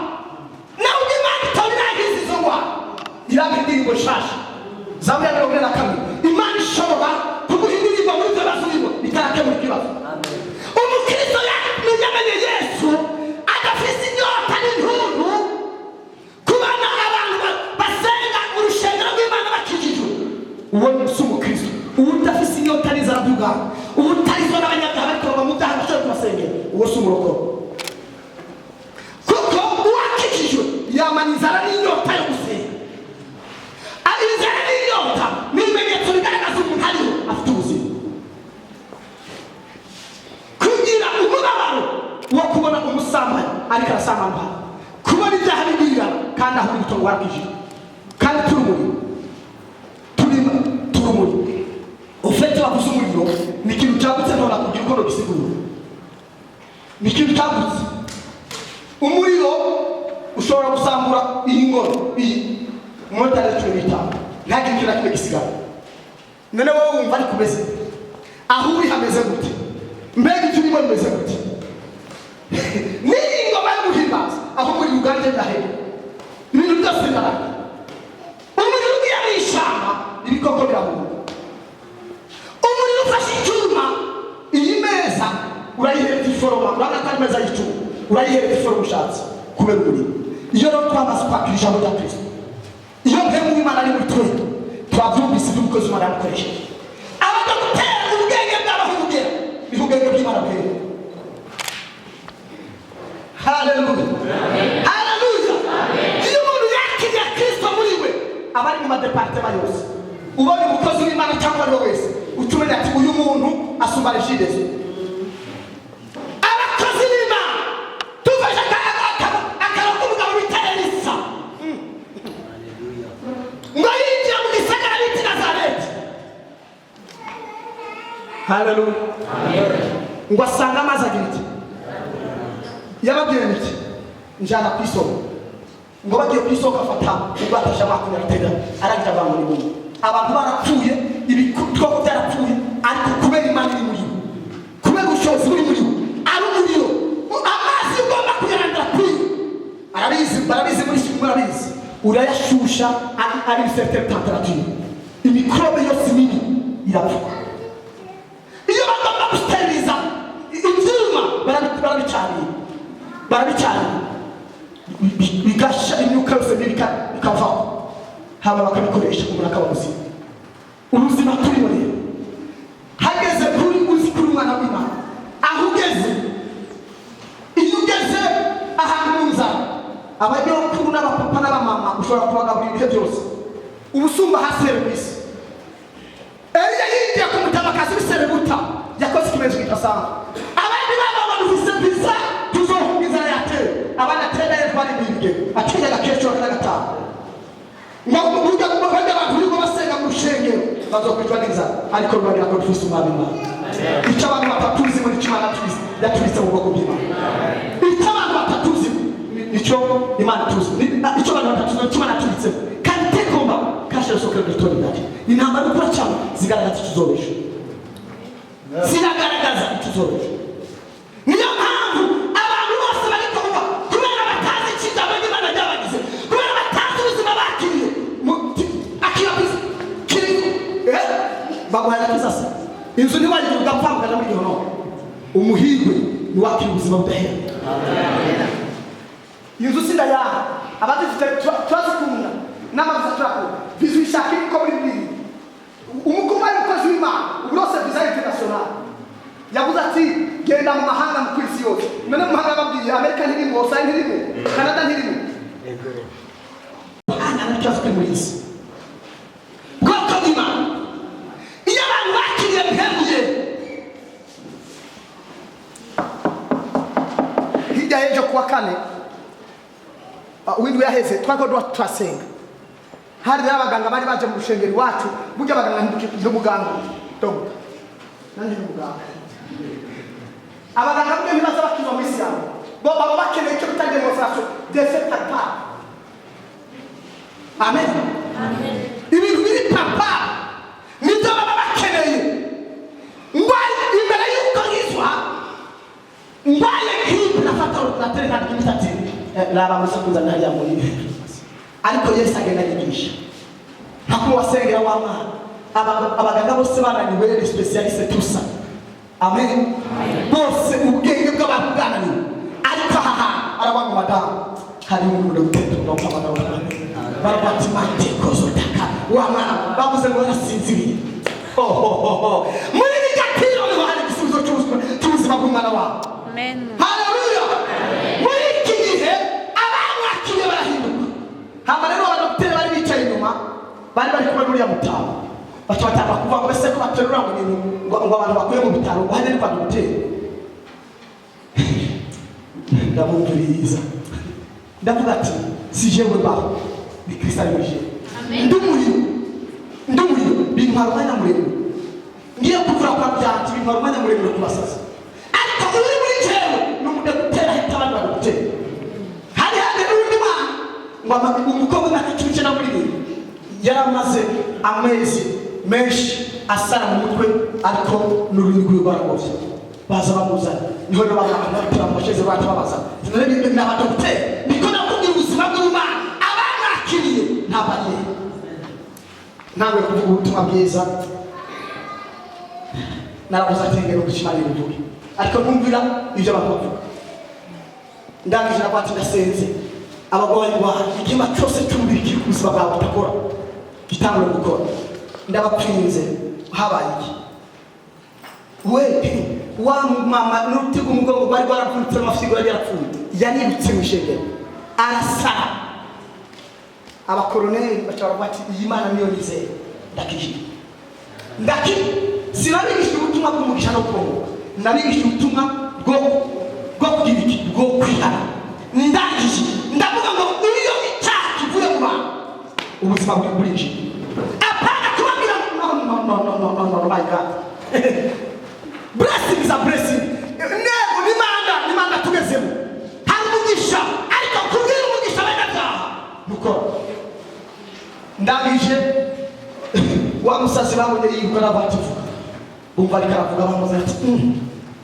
Speaker 1: nubwo Imana itabirangiza izo ndwara iranga indirimbo nshasha Zaburi ya 42 Imana ishobora kuguhindura muri byo bazurimo bitarakemura ikibazo. Umukristo yamenye Yesu adafise inyota n'intuntu kubana abantu basenga urushengero rw'Imana bakijijwe uwo si umukristo udafise inyota n'inzara by'ubwami utarizwa n'abanyabyaha bariko bava mu byaha bashobora kubasengera uwo si umurokore kuko uwakijijwe yamana inzara n'inyota yo gusenga. Inzara n'inyota n'ibimenyetso bigaragaza umuntu ariho afite ubuzima kugira umubabaro wo kubona ariko arasanga mpaka kubona ibyaha bigwira kandi aho umutungo warakijije kandi turumuri ufite wabuze umuriro ni ikintu cyagutse ntora kugira uko gisigura ni ikintu cyagutse umuriro ushobora gusambura iyi ngoro iyi umunota ari 15 ntagire ikintu nakimwe gisigara none wowe wumva ari kumeze aho uri hameze gute mbega icyo urimo bimeze gute ni ngoma yo guhimbaza aho muri Uganda ndahera ibintu byose ndaraka umuriro ugiye mu ishyamba ibikoko biramuka umuriro ufashe icyuma iyi meza urayihereza iforoma urabona ko ari meza y'icyuma urayihereza iforoma ushatse kubera umuriro iyo rero twamaze kwakira ijambo rya Kristo iyo mpemu y'Imana ari muri twe twabyumvise iby'umukozi w'Imana yamukoresheje abajya gutera ubwenge bw'abahugera ubwenge bw'Imana bwera haleluya haleluya iyo umuntu yakiriye Kristo muri we abari mu madepartema yose ubonye umukozi w'Imana cyangwa ari wese utumenya ati uyu muntu asumba regidezo abakozi b'Imana tufashe akarongo umugabo bita Elisa ngo yinjira mu gisagara bita Nazareti haleluya ngo asanga amazi agira iki yababwiye iki njana ku isoko ngo bagiye ku isoko afata ubwatasha makuru yatega aragira abantu ni bumwe abantu barapfuye ibikoko byarapfuye ariko kubera Imana iri muri kubera ubushobozi buri muri ari umuriro amazi ugomba kugerandira kuri barabizi muri kimwe barabizi urayashusha ari certain temperature imikrobe yose nini irapfa iyo bagomba gusteriliza ibyuma barabicana bigasha imyuka yose bikavaho haba bakabikoresha umuntu akaba muzima ubuzima turimo rero hageze kuri uzi kuri umwana w'Imana aho ugeze iyo ugeze ahantu mu nzara abanyokuru n'abapapa n'abamama ushobora kubagaburira ibihe byose ubusumba hasi ku isi Eliya yinjiye ku mutabakazi w'iserebuta yakoze ikimenyetso kidasanzwe abandi baba bafise visa tuzohungiza yatera abana tenda yefani bibwe atenda gakecyo n'agatanu ngo burya kubafanya abantu niko basenga mu rushengero bazokwitwa n'inzara ariko rwagira ko tufise umwami Imana icyo abantu batatuzi muri Imana yatubitse mu bwoko bw'Imana icyo abantu batatuzi icyo Imana tuzi icyo abantu batatuzi Imana yatubitse kandi tekomba kashe sokero gitoni ndati inamba dukora cyane zigaragaza tuzobesha zinagaragaza tuzobesha niyo mpamvu abantu bose bari kuvuga kubera batazi icyo Imana yabagize kubera batazi ubuzima bakiriye akiyabise kiri baguhana kisasa inzu ni waje ugapfa mukana muri gihono umuhigwe ni wakira ubuzima budahera amen inzu sinda ya abadifite twazikunda n'amavuta turako bizishaka ko muri bibiri umukomari ukoze w'Imana uburose visa international yavuze ati genda mu mahanga mu kwisi yose none mu mahanga babwiye Amerika ntirimo Australia ntirimo Canada ntirimo ana cyazwe muri isi bwoko bw'Imana iyo abantu bakiriye mpemuye hirya y'ejo kuwa kane windi yaheze twakodwa twasenga hari abaganga bari baje mu rushengero iwacu burya abaganga ntibukije umuganga dogo nandi umuganga abaganga bwe ntibaza bakiva mu isi yabo bo baba bakeneye icyo bita demonstration d'effet palpable amen ibintu biri palpable nibyo baba bakeneye ngwaye imbere y'uko yizwa ngwaye kipi nafata ordinateur na kimisati laba musakuza ndahya muri ariko Yesu agenda yigisha hapo wasengera wa mwana abaganga bose bananiwe specialiste tusa amen bose ubwenge bw'abantu bwananiwe ariko haha arabanga madamu hari umuntu uteto n'opamana barabati mate kozotaka wa mwana bavuze ngo arasinziriye muri bigatiro ni hari gisubizo cy'ubuzima bw'umwana wawe amen haleluya muri iki gihe abantu bakiye barahinduka hama rero abadokiteri bari bicaye inyuma bari kumwe muri ya mutabo batwataka kuva ngo bese ko baterura ngo abantu bakuye mu bitaro bahane kwa dogiteri ndamubwiriza ndavuga ati si jewe baho ni Kristo ari muri jewe ndumuriro bintwara umwanya muremure ngiye kuvura kwa byanjye bintwara umwanya muremure kubasaza ariko uri muri jewe n'umude gutera hita abandi bagutera hari n'undi mwana ngo umukobwa n'akacucu na muri yaramaze amezi menshi asara mu mutwe ariko n'ururimi rwe rwaragoye baza bamuzana niho n'abaganga bamasheze babaza none n'abadogiteri niko nakubwira ubuzima bw'Imana abanakiriye ntabanye nawe kuvuga ubutumwa bwiza narabuze atengera ubukimari buvuge ariko ntumvira ibyo abantu bavuga ndangije nabati ndasenze abagwayi igima cyose cy'umubiri kiri ku buzima bwawe utakora gitangura gukora ndabapfinze habaye iki we wa mama n'urutego umugongo bari barapfutse amafyigo yari yarapfuye yanibutse mu ishengero arasara abakoroneli bacaba bati iyi Mana niyo nizeye ndakije sinabigisha ubutumwa bw'umugisha no kurongoka nabigisha ubutumwa bwo kugira iki bwo kwihana ndangije ndavuga ngo iyo icyaha kivuye mu bantu ubuzima bw'uburije apana kubabwira no my God blessing is a blessing nego nimanda tugezemo hari umugisha ariko kubwira umugisha b'abanyabyaha mukora ndangije wa musazi babonye yibuka n'abativuga umva ariko aravuga bamuze ati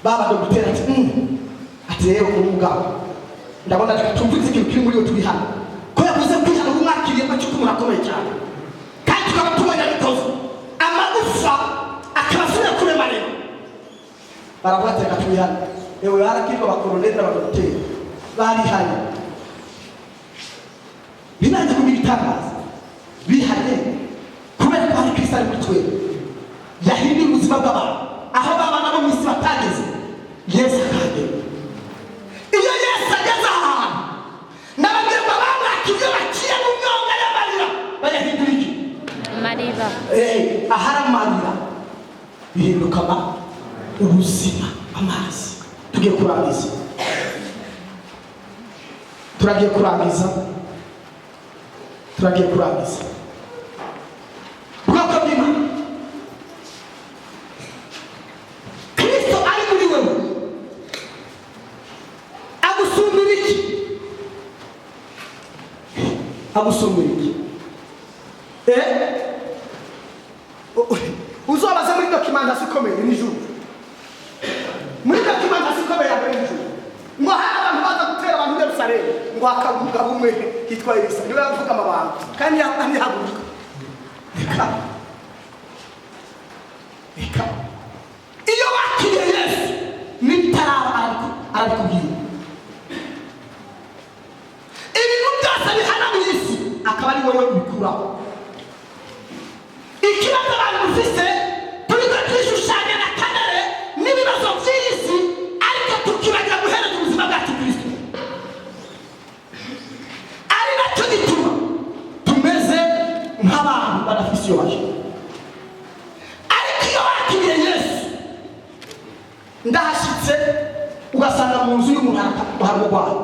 Speaker 1: baba dogiteri ati rero umugabo ndabona tumvise ikintu kiri muri yo tubihana ko yavuze kwihana umwakiriye ko cyuko murakomeye cyane kandi tukaba tubona bikoze amagufa akabasubira kurema rero barabateka tubihana yewe harakirwa abakoroneli n'abadogiteri barihanye binanze kugira itangaza bihanye kubera ko hari Kristo ari muri twe yahinduye ubuzima bw'abantu aho babana bo mu isi batageze Yesu akahagera iyo Yesu ageze ahantu n'ababwira ngo bamwakiriye baciye mu myonga y'amarira bayahindura iki amarira ahari amarira bihinduka ubuzima amazi tugiye kurangiza bwoko bw'Imana Kristo ari muri wewe agusumbira iki uzobaze muri documentation ikomeye n'ijuru muri documentation ikomeye ya n'ijuru ngo hari abantu baza gutera abantu Yerusalemu ngo hakabugabo umwe hitwa Elisa niwe yavuga amabanga kandi yahaguruka Eka iyo wakiriye Yesu nitaraba arabikubwira ibintu byose bihana mu isi akaba ari wowe ubikuraho ikibazo abantu bafise turiko twishushanya na kamere n'ibibazo by'isi ariko tukibagira guhereza ubuzima bwacu Kristo ari nacyo gituma tumeze nk'abantu badafise iyo baje ariko iyo wakiriye Yesu ndahashitse ugasanga mu nzu y'umuntu harumugwayi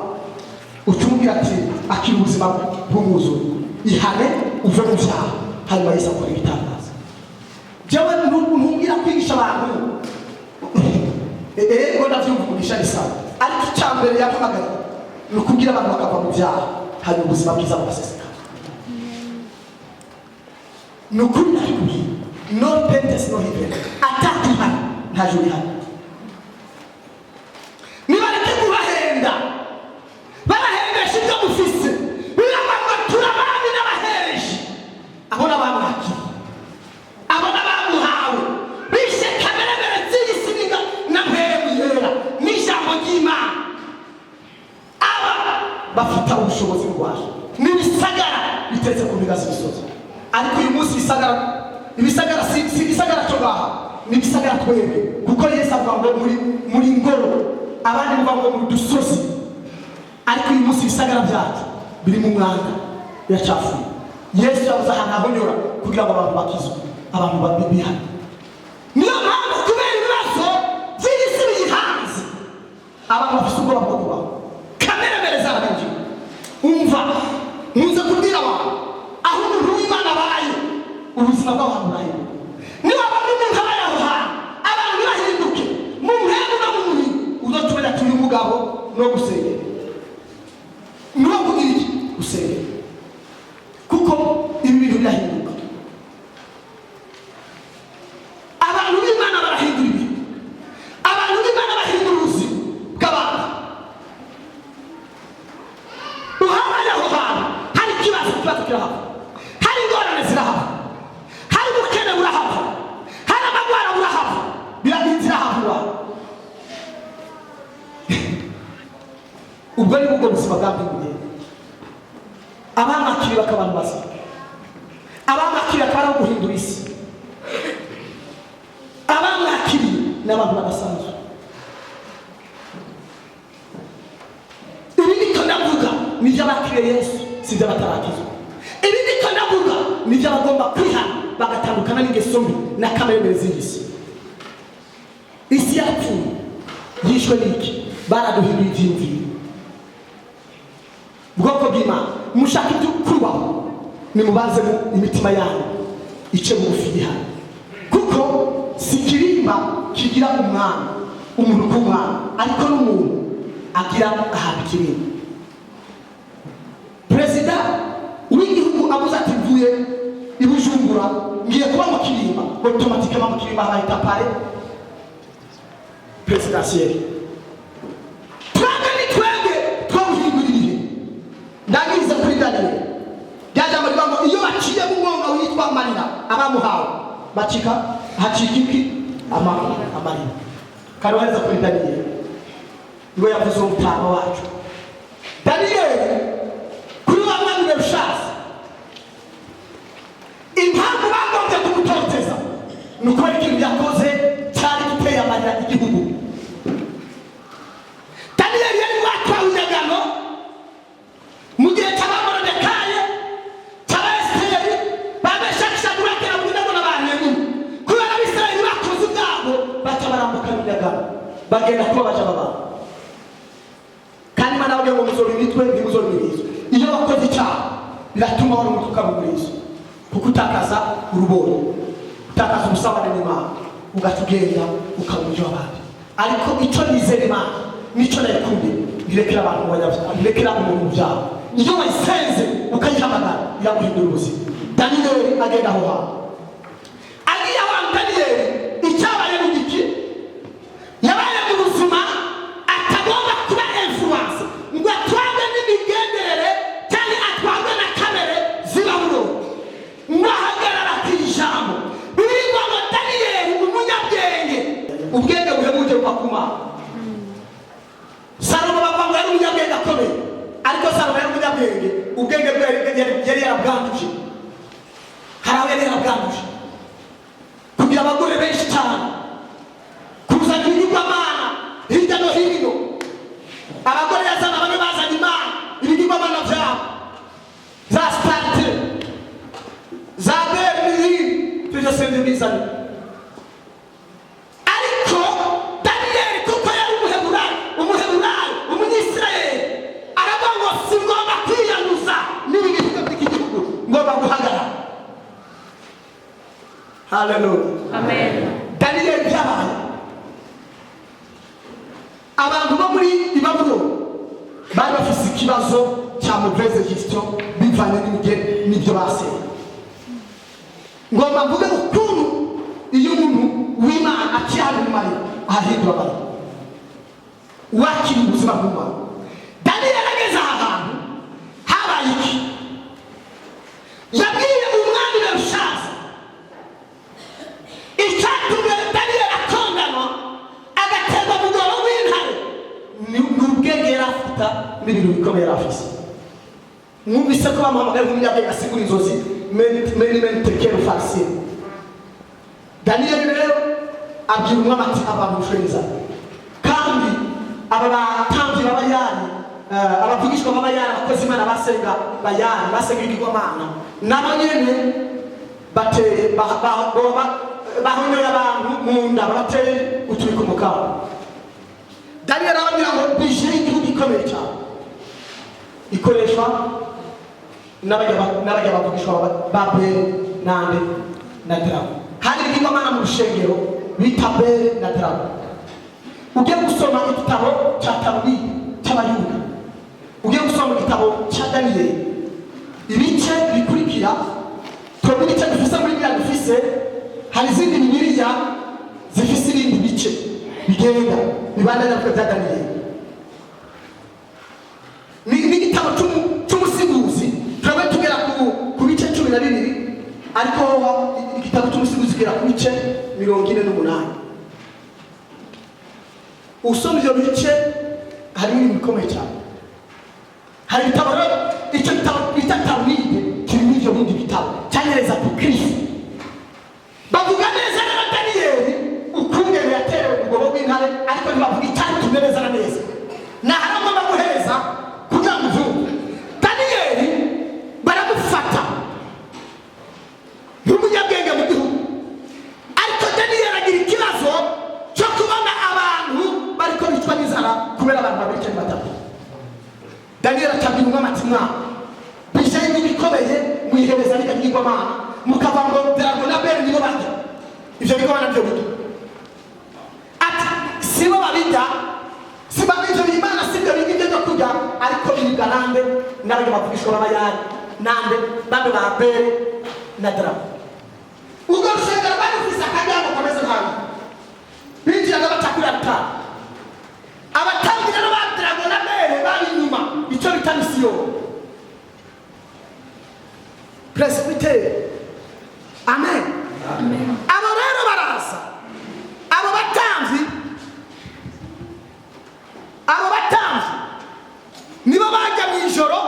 Speaker 1: ucumubwira ati akira ubuzima bw'umwuzure ihane uve mu byaha hanyuma Yesu akora ibitangaza jewe ntumbwira kwigisha abantu ngo ndavyumva umugisha risaba ariko icyambere yampamagaye ni ukubwira abantu bakava mu byaha hanyuma ubuzima bwiza bugaseseka ni ukuri nakubwira no repentance no heaven atakihana nta juru ihana nibareke kubahenda barahendesha ibyo mufise biravuga turabandi n'abahereje abo n'abamwakiriye abo n'abamuhawe bishe kameremere z'igisiga na mpemu yera n'ijambo ry'Imana aba bafite ubushobozi bwaje n'ibisagara bitetse ku migazi bisozo ariko uyu munsi ibisagara si ibisagara cyo baha n'ibisagara twebwe kuko Yesu avuga ngo muri ngoro abandi muvuga ngo mu dusozi ariko uyu munsi ibisagara byacu biri mu mwanda biracafuye Yesu yabuze ahantu ahonyora kugira ngo abantu bakizwe abantu babihane niyo mpamvu kubera ibibazo by'isi biyihanze abantu bafite ubwoba bwo kubaho ubuzima bw'abantu burahinduka. Niba abantu umuntu abaye aho hantu abantu birahinduke mu ntego no mu mubiri uzotubera turi umugabo no gusengera niba kugira iki gusengera kuko ibi bintu birahinduka. Abantu b'Imana barahindura ibintu, abantu b'Imana bahindura ubuzima bw'abantu. Uhabaye aho hantu hari ikibazo kirahava, hari ingorane zirahava, hari ubukene burahava, hari amagwara burahava, birahinzira havuba. Ubwo ni bwo buzima bwabwiye abamakiri bakabana basa, abamakiri akaba guhindura isi, abamakiri n'abantu badasanzwe. Ibi niko ndavuga nibyo abakiriye Yesu, sibyo batarakizwa. Ibi niko ndavuga nibyo bagomba kwihana bagatandukana n'ingeso mbi na kamere z'isi. Isi yapfuye yishwe n'iki? Baraduhinduye ibyiyumviro. Bwoko bw'Imana mushaka ibyo kubaho nimubanze mu imitima yanyu ice bugufi ihana, kuko si kirimba kigira umwana umuntu k'umwana, ariko n'umuntu agira ahantu kirimba. Perezida w'igihugu abuze ati mvuye i Bujumbura ngiye kuba mu kirimba, automatikama mu kirimba bahita pare presidentiel. Ndagiriza kuri Daniel byajya muri bamwe iyo baciye mu mwonga witwa Marina abamuhawe bacika hacikiki amarina karuhariza kuri Daniel niwe yavuze umutama wacu. Daniel kuri wa mwami Belushaza impamvu bagombye kumutoteza nuko ikintu yakoze cyari giteye amarira igihugu. Daniel yari watwawe indagano mu gihe cy'Abamorodekayi cy'Abesiteri babeshakishaguraga abwirago n'abantu kubera Abisirayeli bakoze ubwabo baca barambuka indagano bagenda kuba baje abantu. Kandi Imana yavuga ngo muzora imitwe ntimuzora imirizo. Iyo wakoze icyaha biratuma wari umutwe ukabumurizo, kuko utakaza urubonye, utakaza umusabane n'Imana, ugatugenda ukabumuryo abandi. Ariko icyo nizera Imana nicyo nayikundiye, ntirekera abantu banyabyaha, ntirekera umuntu byabo. Iyo wayisenze ukayihamagara iraguhindura ubuzima. Daniel agenda aho hantu agiye aho Daniel icyabaye mu giki yabaye mu buzima atagomba kuba influence ngo atwagwe n'imigenderere cyangwa atwagwe na kamere z'ibaburo ngo ahagarara ku ijambo. Birirwa ngo Daniel umunyabwenge, ubwenge buhebuje bukakuma. Salomo bavuga ngo yari umunyabwenge akomeye, ariko Salomo yari umunyabwenge ubwenge bwe yari yarabwanduje. Hari aho yari yarabwanduje kugira abagore benshi cyane, kuzana ibigirwamana hirya no hino. Abagore yazana bamwe bazana imana ibigirwamana byabo za sitarte za beri tujya sende bizana. Ariko Daniel kuko yari umuheburayo umunyisirayeli aravuga ngo singomba kwiyanduza n'ibintu by'igihugu, ngomba guhagarara. Hallelujah, amen. Daniel byabaye abantu bo muri Babuloni bari bafite ikibazo cya mauvaise gestion bivanye n'ibyo basenye. Ngomba mvuge ukuntu iyo umuntu w'Imana akihana Imana ahindura abantu wakira ubuzima bw'Imana. Daniel ageze ahantu habaye iki? Yabwiye umwami Belushaza icyatumye Daniel akongana agaterwa mu rwobo rw'intare n'ubwenge yari afite n'ibintu bikomeye yari afite. Mwumvise ko bamuhamagaye nk'umunyabwenge asigura inzozi menimentekero farisini. Daniel rero abwira umwami ati abamushweza kandi aba batambyi b'abayani abavugishwa b'abayani abakozi Imana basenga bayani basenga ibigirwamana nabo nyene bateye bahonyoye abantu mu nda bateye utubiko mu kanwa. Daniel arababwira ngo bije igihugu ikomeye cyane ikoreshwa n'abajya bavugishwa babe nande na Darabu. Hari ibigirwamana mu rushengero bita Beli na Darabu. Ugiye gusoma igitabo cya Talmudi cy'Abayuda, ugiye gusoma igitabo cya Daniyeli, ibice bikurikira twebwe ibice dufise muri Bibiliya dufise, hari izindi Bibiliya zifise ibindi bice bigenda bibandanya ku bya Daniyeli. Ni igitabo cy'umusiguzi, twebwe tugera ku bice 12, ariko igitabo cy'umusiguzi kigera ku bice 48. Usoma ibyo bice harimo ibintu bikomeye cyane. Hari ibitabo rero, icyo gitabo bita Talmudi kirimo ibyo bindi bitabo cyanyereza ku Kristo. Bavuga neza na Daniyeli ukungene yaterewe ubwoba bw'intare, ariko ntibavuga icyatumye neza na neza. Naharagomba guhereza kugira ngo uvuge Daniyeli baramufata nk'umunyabwenge mu gihugu, ariko Daniyeli agira ikibazo cyo kubona abantu bariko bicwa n'inzara kubera abantu babiri batatu. Daniyeli atabwira umwami ati mwami bishaye n'ibikomeye mwihereza n'ikagirwamana mukava ngo Darabu na Beli nibo barya ivyo bigomana byo bito. Ati sibo babirya, siba ivyo Imana sibyo bigibyo byo kurya, ariko biribwa nande n'abandi bavugishwa b'abayari nande bambe ba Beli na Darabu. Ubwo rushengero bari ufise akajyamo kameze nkawe binjiraga batakura bitanu. Abatangira n'abadirago na Beli bari inyuma, icyo bita misiyo presbyteri. Amen. Abo rero baraza, abo batamzi nibo bajya mu ijoro,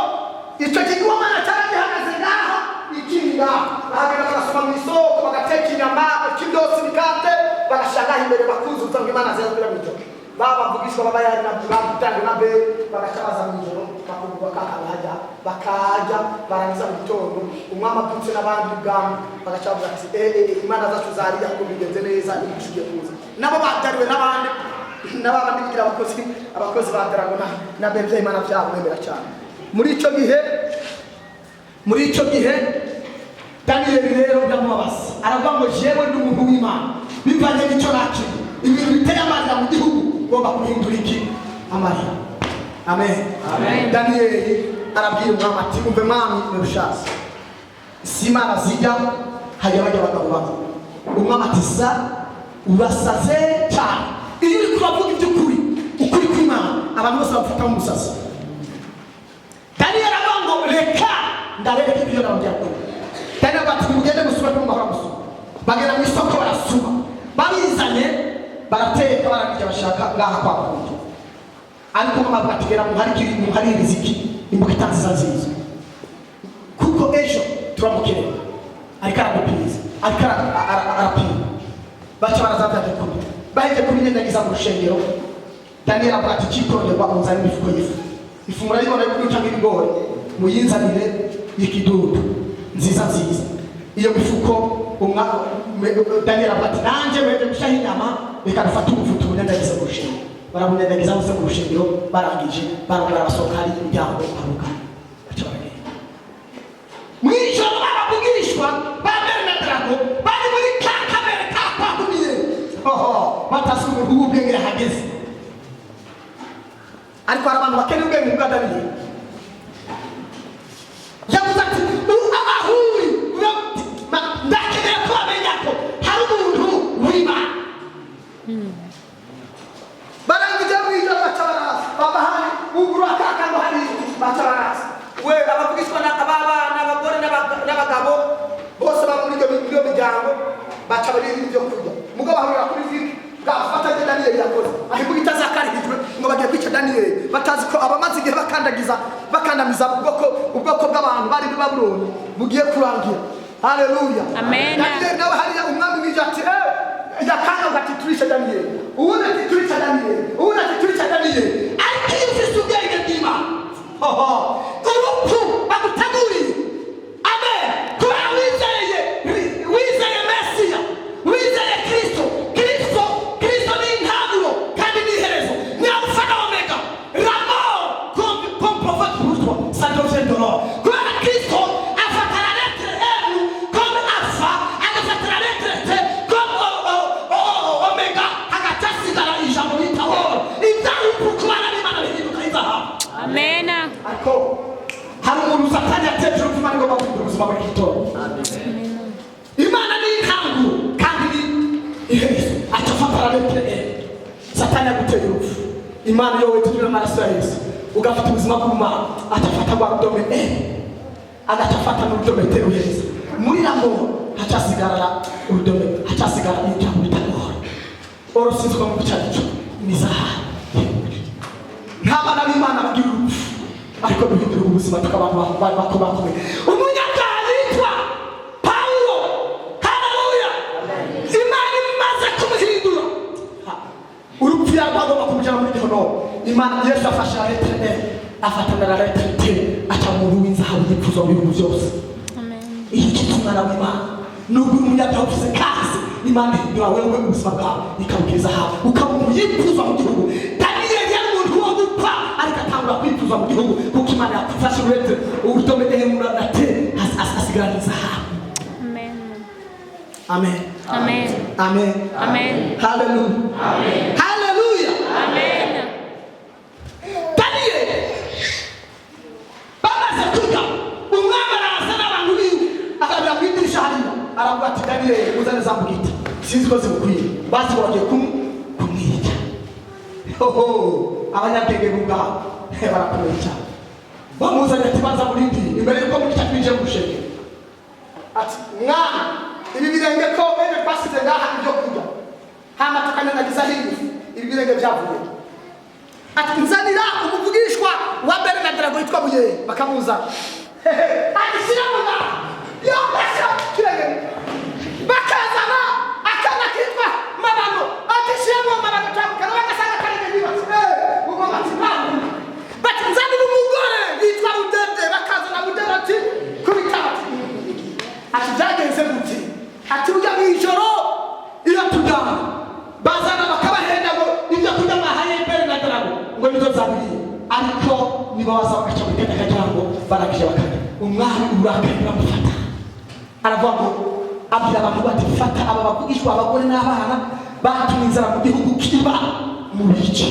Speaker 1: icyo kigirwamana cyari gihagaze ngaho ikinga, bahagera barasoma mu isoko bagateka inyama ikidosi mikate bagashaka imbere bakuzuza ngo Imana zazira mu ijoro. Babavugishwa b'abayari n'abitanga na Beli bagacabaza mu ijoro bakubwa kakabajya bakaja barangiza mu gitondo umwami apfutse n'abandi bwami bagacabaza ati Imana zacu zariya ko bigenze neza n'ibishuye kuza. Nabo batariwe n'abandi bigira abakozi ba Darabu na Beli Imana byabo nemera cyane. Muri ico gihe Daniyeli rero byamubabaza, aravuga ngo jewe ndi umuntu w'Imana bivanye n'icyo nakiri, ibintu biteye amarira mu gihugu ngomba kuhindura iki amarira. Amen. Daniyeli arabwira umwami ati umve mwami Nebushaza, si Imana zijya hajya bajya abagabo bamwe. Umwami ati sa urasaze cyane, iyo uri kubavuga iby'ukuri ukuri kw'Imana abantu bose bafata nk'umusazi. Daniyeli aravuga ngo reka ndareke ibyo nababwira kuri. Daniyeli ati mugende musura n'umahora musura, bagera mu isoko barasuma, babizanye barateka barangije bashaka ngaha kwa kuntu, ariko mama batigera muhari riziki imbuga itanziza nziza, kuko ejo turamukeneye. Ariko aragupiriza, ariko arapima, baca barazavyaje kuri baheje kubinyendagiza mu rushengero. Daniyeli avuga ati cyitonderwa unzane imifuko y'ifu, ifu murayibona yuko utanga ibigori muyinzanire y'ikidudu nziza. Iyo mifuko Daniyeli avuga ati nanje mweje gushaho inyama reka dufate umufuto ubunyendagiza mu rushengero. Barabunyendagiza bose mu rushengero, barangije barasohoka hari imiryango aruka baca baragenda. Mwijoro barabugishwa ba Beli na Darabu bari muri ka kamere ka kwagumiye batasi umuntu ubwenge hageze, ariko hari abantu bakeneye ubwenge bwa Daniyeli. Yavuze ati ahuri ndakeneye ko amenya ko hari umuntu w'Imana. Barangije mwijoro baca baraza babahari uguru akakando hari baca baraza we abavugishwa n'abana n'abagore n'abagabo bose baba muri iyo miryango baca bari ibyo kurya. Mugabo bahurira kuri viki bwafatanye Daniyeli yakoze ahubwo itazakarihijwe ngo bagiye kwica Daniyeli, batazi ko abamaze igihe bakandamiza ubwoko bw'abantu bari muri Babuloni bugiye kurangira. Haleluya. Amen. Daniyeli nawe hariya umwami wije ati yakanga ati turisha Daniyeli, ubundi ati turisha Daniyeli, ubundi ati turisha Daniyeli, ariko iyo ufise ubwenge bw'Imana urupfu baguteguriye. Amen. Kubera wizeye Mesiya, wizeye Kristo ni intangiriro kandi ni iherezo, ni alfa na omega, ramo comme prophète pour toi ça devient de l'or. Kubera Kristo afata la lettre M comme alpha, agafata la
Speaker 2: Amen.
Speaker 1: ariko hari umuntu Satani yateje ubuzima ngo bavuge ubuzima bw'igitondo. Imana ni intango kandi atafata arabetere. Satani yaguteye urupfu. Imana yowe tugira amaraso ya Yesu ugafata ubuzima bw'Imana atafata bwa rudome agatafata n'urudome teruyeza muri ramo hacasigara urudome hacasigara ibyago bitagora orosinzwa mu cyacu mizaha nta bana b'Imana bagira urupfu ariko duhindura ubuzima tukabantu bakomeye umunyabyaha yitwa Paulo. Haleluya. Imana imaze kumuhindura urupfu yarwagomba kumujyana muri gihono. Imana Yesu afashe aretere afatana na aretere aca mu w'inzahabu y'ipfuzo mu bintu byose. Iyi kitu umwana w'Imana nubwo umunyabyaha ufise kazi Imana ihindura wewe ubuzima bwawe ikabugeza hafi ukamuha yipfuza mu gihugu. Daniel yari umuntu wo gupfa ariko atangura kwipfuza mu gihugu kuko Imana yakufashe uretse urutome ehemura nate asigarana izahabu. Amen. Amen. Amen. Amen. Hallelujah. Amen. Hallelujah. Amen. Daniel bamaze kwiga umwami araza n'abantu biwe akabira kwidirisha hariya aravuga ati Daniel uzane za mbugita sinzi ko zimukwiye basi bagiye kumwica. Abanyabwenge b'ubwabo barakomeye cyane bamuzanye ati baza murindi imbere yuko mwica twinjiye mu rushenge ati mwana ibi birenge ko bene twasize ngaha ibyo kurya hama tukananagiza hivi ibi birenge byavuye ati nzanira umuvugishwa wa mbere na Drago yitwa Buye bakamuza ati siramuga yo basa kirenge bakazana akana kitwa Mabano ati shemo Mabano cyangwa bagasanga karenge nibatse ugo batsibamu bati nzanira umugore yitwa Udede bakazana Udede ati kubitati ati byagenze gute ati ujya mu ijoro iyo tujyana bazana bakabahenda ngo ibyo kurya bahaye mbere na Drago ngo nizo zabiriye ariko niba baza bagaca mu teka cyangwa baragije bakajya umwami urakanye bamufata aravuga ngo abwira abantu bati fata aba bakugishwa abagore n'abana batumye inzara mu gihugu kiba mu bice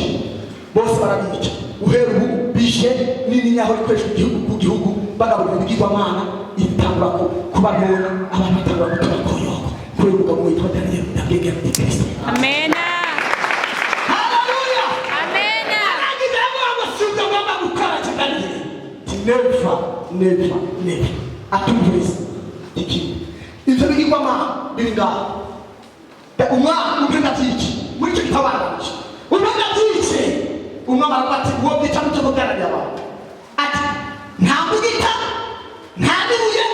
Speaker 1: bose barabica uhera ubu bishe n'inyaho rikoresha igihugu ku gihugu bagaburira ibigirwamana itangura kubabona abantu batangura gutuma koyoko kuri umugabo witwa Daniel ndabwege muri Kristo. Amen. Haleluya. Amen. Aragira ngo suga baba gukora cyane. Never. Atumvise iki. Ibyo bigirwamana biringa. Umwana ubwenda byiki muri cyo gitabanje. Ubwenda byiki umwana arabati uwo bita mutogana byaba. Ati nta mugita ntabibuye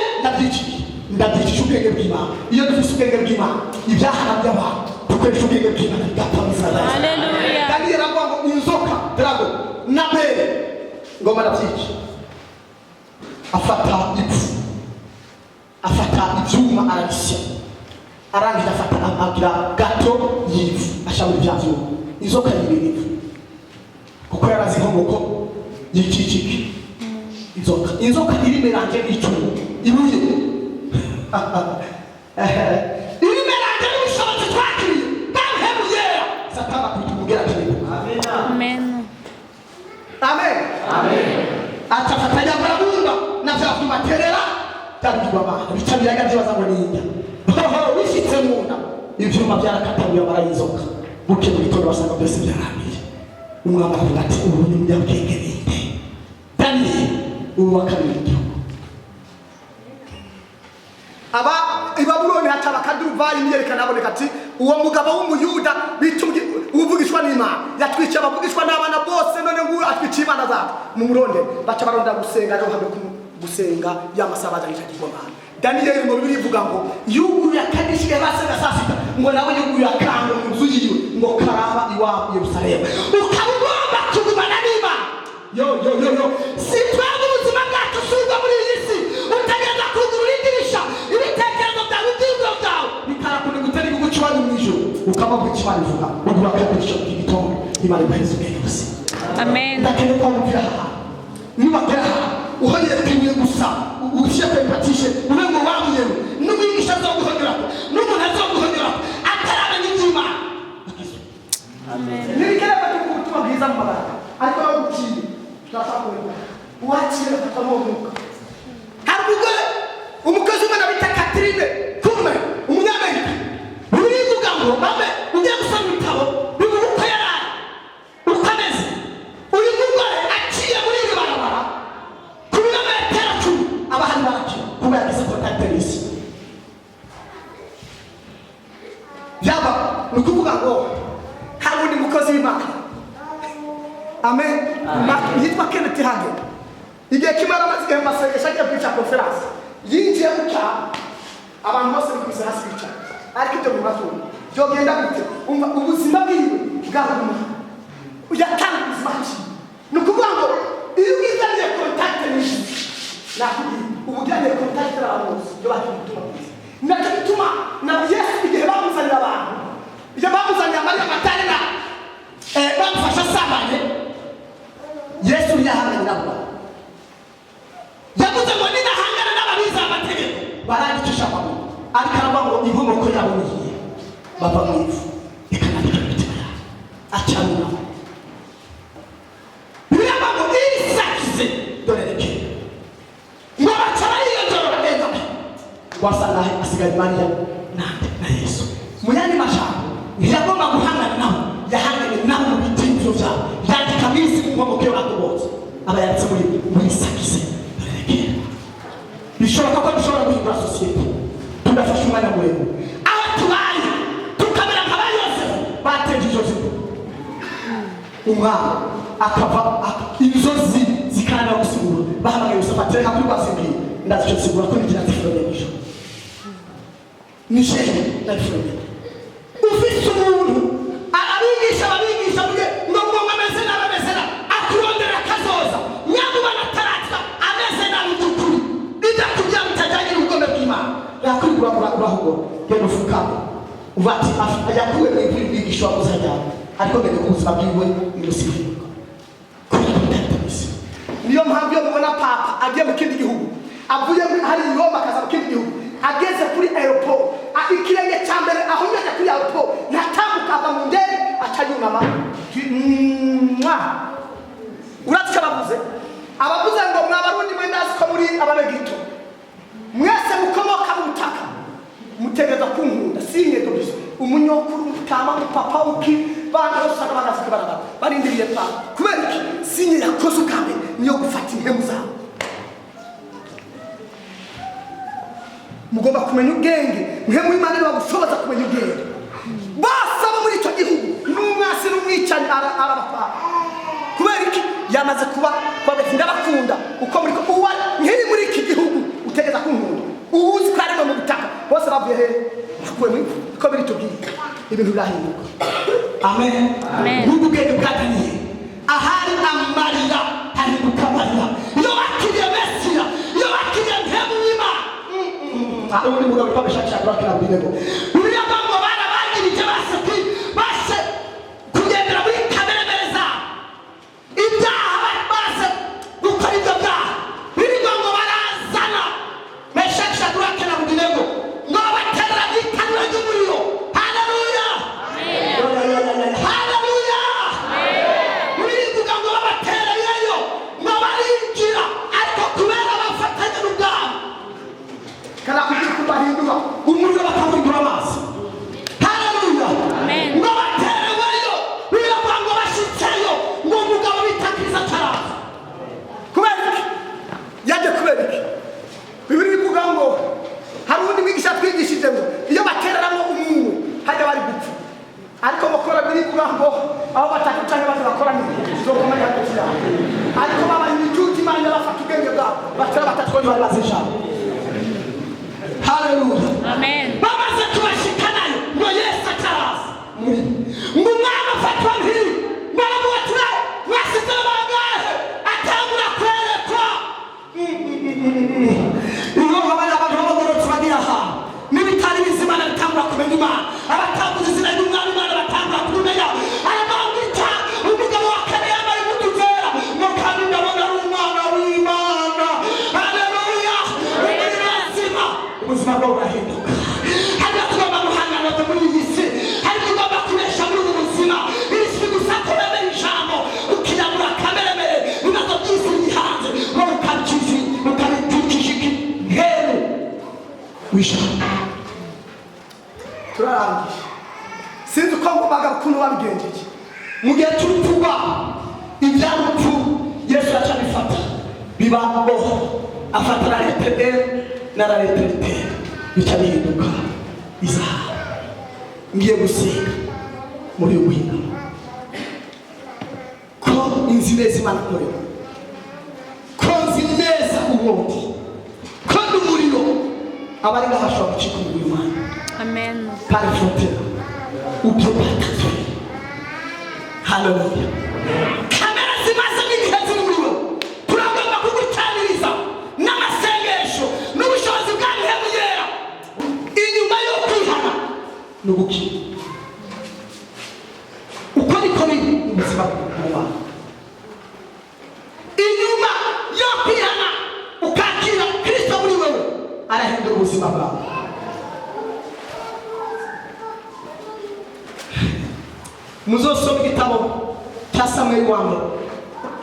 Speaker 1: ndabyicishije ubwenge bw'Imana. Iyo dufite ubwenge bw'Imana ibyahana by'abantu dukoresha ubwenge bw'Imana bigatamiza. Haleluya. Daniel aravuga ngo inzoka Drago na mbere ngo barabyica afata ipfu afata ibyuma arabisya arangiza afata agira gato y'ivu ashamura ibya byuma inzoka y'ibintu kuko yarazi inkomoko y'ikikiki inzoka iri meranje n'icumu ibuye iri meranje n'ubushobozi twakiriye kandi hemu yera Satani kutumugera cyane. Amen. Amen. Amen. Atafata yabarabumba na vyavuma terera tabigwa bana bitabiraga byibaza ngo ninja bifite munda ivyuma byarakatabuye barayizoka buke mu gitondo basanga byose byaramiye umwamba avuga ati ubu ni mubyabwenge ninde Daniel ubu bakabiri aba ibabuloni haca bakaduvayi imyerekana aboneka ati uwo mugabo w'umuyuda bitumye uvugishwa n'Imana yatwica abavugishwa n'abana bose none ngo atwica Imana zacu mu muronde baca baronda gusenga no habe gusenga y'amasabaza y'ikigomana. Daniel mu bibiri ivuga ngo yuguruye akadishye basenga sasita ngo nawe yuguruye akanga mu nzu yiwe ngo karaba iwabo Yerusalemu ukabugomba kugumana n'Imana. Yo sitwaba ubuzima bwacu suga muri iyi si utagenda kugurura idirisha ibitekerezo byawe ibyiyumviro byawe bikarakunda gutera igucuba mu ijoro ukaba bw'ikimana ivuga ugura akagurisha igitondo Imana imuhereza ubwenge gusa. Amen. Ndakene kwa mupira niba tera uhonye kwiwe gusa ushiye kwempatishe ube ngo wamuyewe n'umwigisha zo guhonyora n'umuntu azo guhonyora atarabanye n'Imana. Amen. Nibikere bati kubutumwa bwiza mu baraka ariko baguciye turasakurirwa uwakira akamuhuka. Hari umugore umukozi umwe bita Catherine Kume umunyamerika burivuga ngo babe ugiye gusoma ibitabo bivuga uko yaraye uko ameze. Uyu mugore aciye muri iri barabara ku birometero 10 abahari barakira kuba yagize kontakterisi yaba ni ukuvuga ngo hari undi mukozi w'Imana amen yitwa Kenneth Hage. Igihe kimara amaze amasengesho agiye kwica conference yinjiye mu cyaro abantu bose bikubise hasi bicara ariko ibyo bibatunga byogenda gute umva ubuzima bwiwe bwaguma uyatanga ubuzima bwiwe. Ni ukuvuga ngo iyo wizaniye contact n'isi nakubwiye ubujyanye contact n'abantu byo bakituma nacyo bituma na Yesu igihe bamuzanira abantu igihe bamuzanira Mariya Matarena bamufasha asambanye Yesu yahanganye nabo yavuze ngo ninahangana n'ababiza amategeko barangicisha kwabo ariko aravuga ngo inkomoko yabo niye bava mu ivu ikanandika imitima yabo acanura biraba ngo isakize dore reke ngo bacara iyo joro bagenda wasanga asigaye Mariya na Yesu mu yandi mashaka ntiyagomba guhangana nabo yahanganye nabo mu bitimvyo vyabo yandika minsi inkomoko y'abantu bose aba yanditse muri sakize bishoboka ko dushobora guhindura sosiyete tugafasha umwanya muremure aho tubaye tukamera nk'aba Yosefu bateje Yosefu umwami akava inzozi zikananira gusigura bahamagaye Yosefu ati reka kuri rwasimbiye ndazi icyo nsigura ko nigira ati Filomena n'ijoro ni shehe na Filomena ufise umuntu abigisha muge ngo ameze nabi ameze nabi akurondera akazoza nyamubana ataratsa ameze nabi by'ukuri idakujya mutajyanye n'ubugome bw'Imana yakwigura urahugo genda ufukame uva ati yakuwe mu ivuri bigisha wamuzajyana ariko mbere ku buzima bwiwe imusifuka niyo mpamvu yo mubona papa agiye mu kindi gihugu avuye hari Roma akaza mu kindi gihugu ageze kuri aeroport ikirenge cya mbere aho ngeze kuri aeroport natambuka ava mu ndege acanyunama uratse abavuze ngo mwabarundi mwendazi ko muri ababegito mwese mukomoka mu butaka mutegeza kunkunda sinye dobiso umunyokuru mutama papa uki bana bashaka bagazika barabara barindiriye pa kubera iki sinye yakoze ukambe niyo gufata impemu zawe. Mugomba kumenya ubwenge mpemu Imana niba gushoboza kumenya ubwenge basaba muri icyo gihugu n'umwasi n'umwicanye arabapa kubera iki yamaze kuba ndabakunda uko muri ko uwa nkiri muri iki gihugu utegeza kunkunda uzi ko arimo mu butaka bose bavuye he bakuwe muri ko biri tubwiye ibintu birahinduka amen n'ubwenge bwataniye ahari amarira hahinduka amarira iyo bakiriye Mesiya iyo bakiriye mpemu Imana ubundi mugabo twabishakisha kurakira mbirego buriya bambo barabangirije base kugendera muri kamere meza ibyaha base gukora ibyo byaha birirwa ngo barazana meshakisha kurakira mbirego ngo baterera ikanura ry'umuriro. Haleluya haleluya birivuga ngo babatereyeyo ngo barinjira ariko kubera bafatanye n'ubwabo kana kugira kubahindura umuriro bakavugura amazi. Haleluya ngo batereweyo biravuga ngo bashitseyo ngo umugabo bitakiriza cyaraza kubera iki yaje kubera iki bibiri bivuga ngo hari undi mwigisha twigishije ngo iyo batereramo umuntu hajya bari gupfa ariko bakora birivuga ngo aho batatu cyangwa bakorana zo kumenya gukira ariko baba imicuti Imana bafata ubwenge bwabo batera batatu ko bari bazishaka. Haleluya amen bamaze kubashikanayo ngo Yesu ataraza ngo umwana afatwa mpiri baramubatura basize bangahe atangura kwerekwa iyo babana abantu bagorotse bagira ha n'ibitari bizima bitangura kumenya Imana abatambuza izina ry'umwami Imana batangura kumenya arabambita umugabo wa kane yambaye impuzu zera ngo kandi ndabona ari umwana w'Imana. Haleluya ubuzima bwawe burahinduka hanyuma tugomba guhangana muri iyi si hari tugomba kubesha muri ubu buzima isi gusa kubemera ijambo ukiyamura kameremere bimaze w'ijambo.
Speaker 2: turarangije sinzi uko ngombwa ukuntu wabigenjeje
Speaker 1: mu gihe cy'urupfu rwabo iby'urupfu Yesu acabifata bibaho afata na letere na letere bica bihinduka izahabu. Ngiye gusenga muri uyu muhingamo ko inzi neza Imana ikorera, ko nzi neza ubundi ko ndi umuriro abari ngahashobora gucika umuriro w'Imana.
Speaker 3: Amen.
Speaker 1: Kandi fotera ubyo batatu. Haleluya. Kamera zimaze n'igihe ziri muri wowe, turagomba kugutaniriza n'amasengesho n'ubushobozi bwa Mpemu Yera inyuma yo kwihana n'ubukira. Uko niko biri mu buzima bw'Imana. Inyuma yo kwihana ukakira Kristo muri wowe arahindura ubuzima bwawe. Muzosoma igitabo cya Samuel wa mbere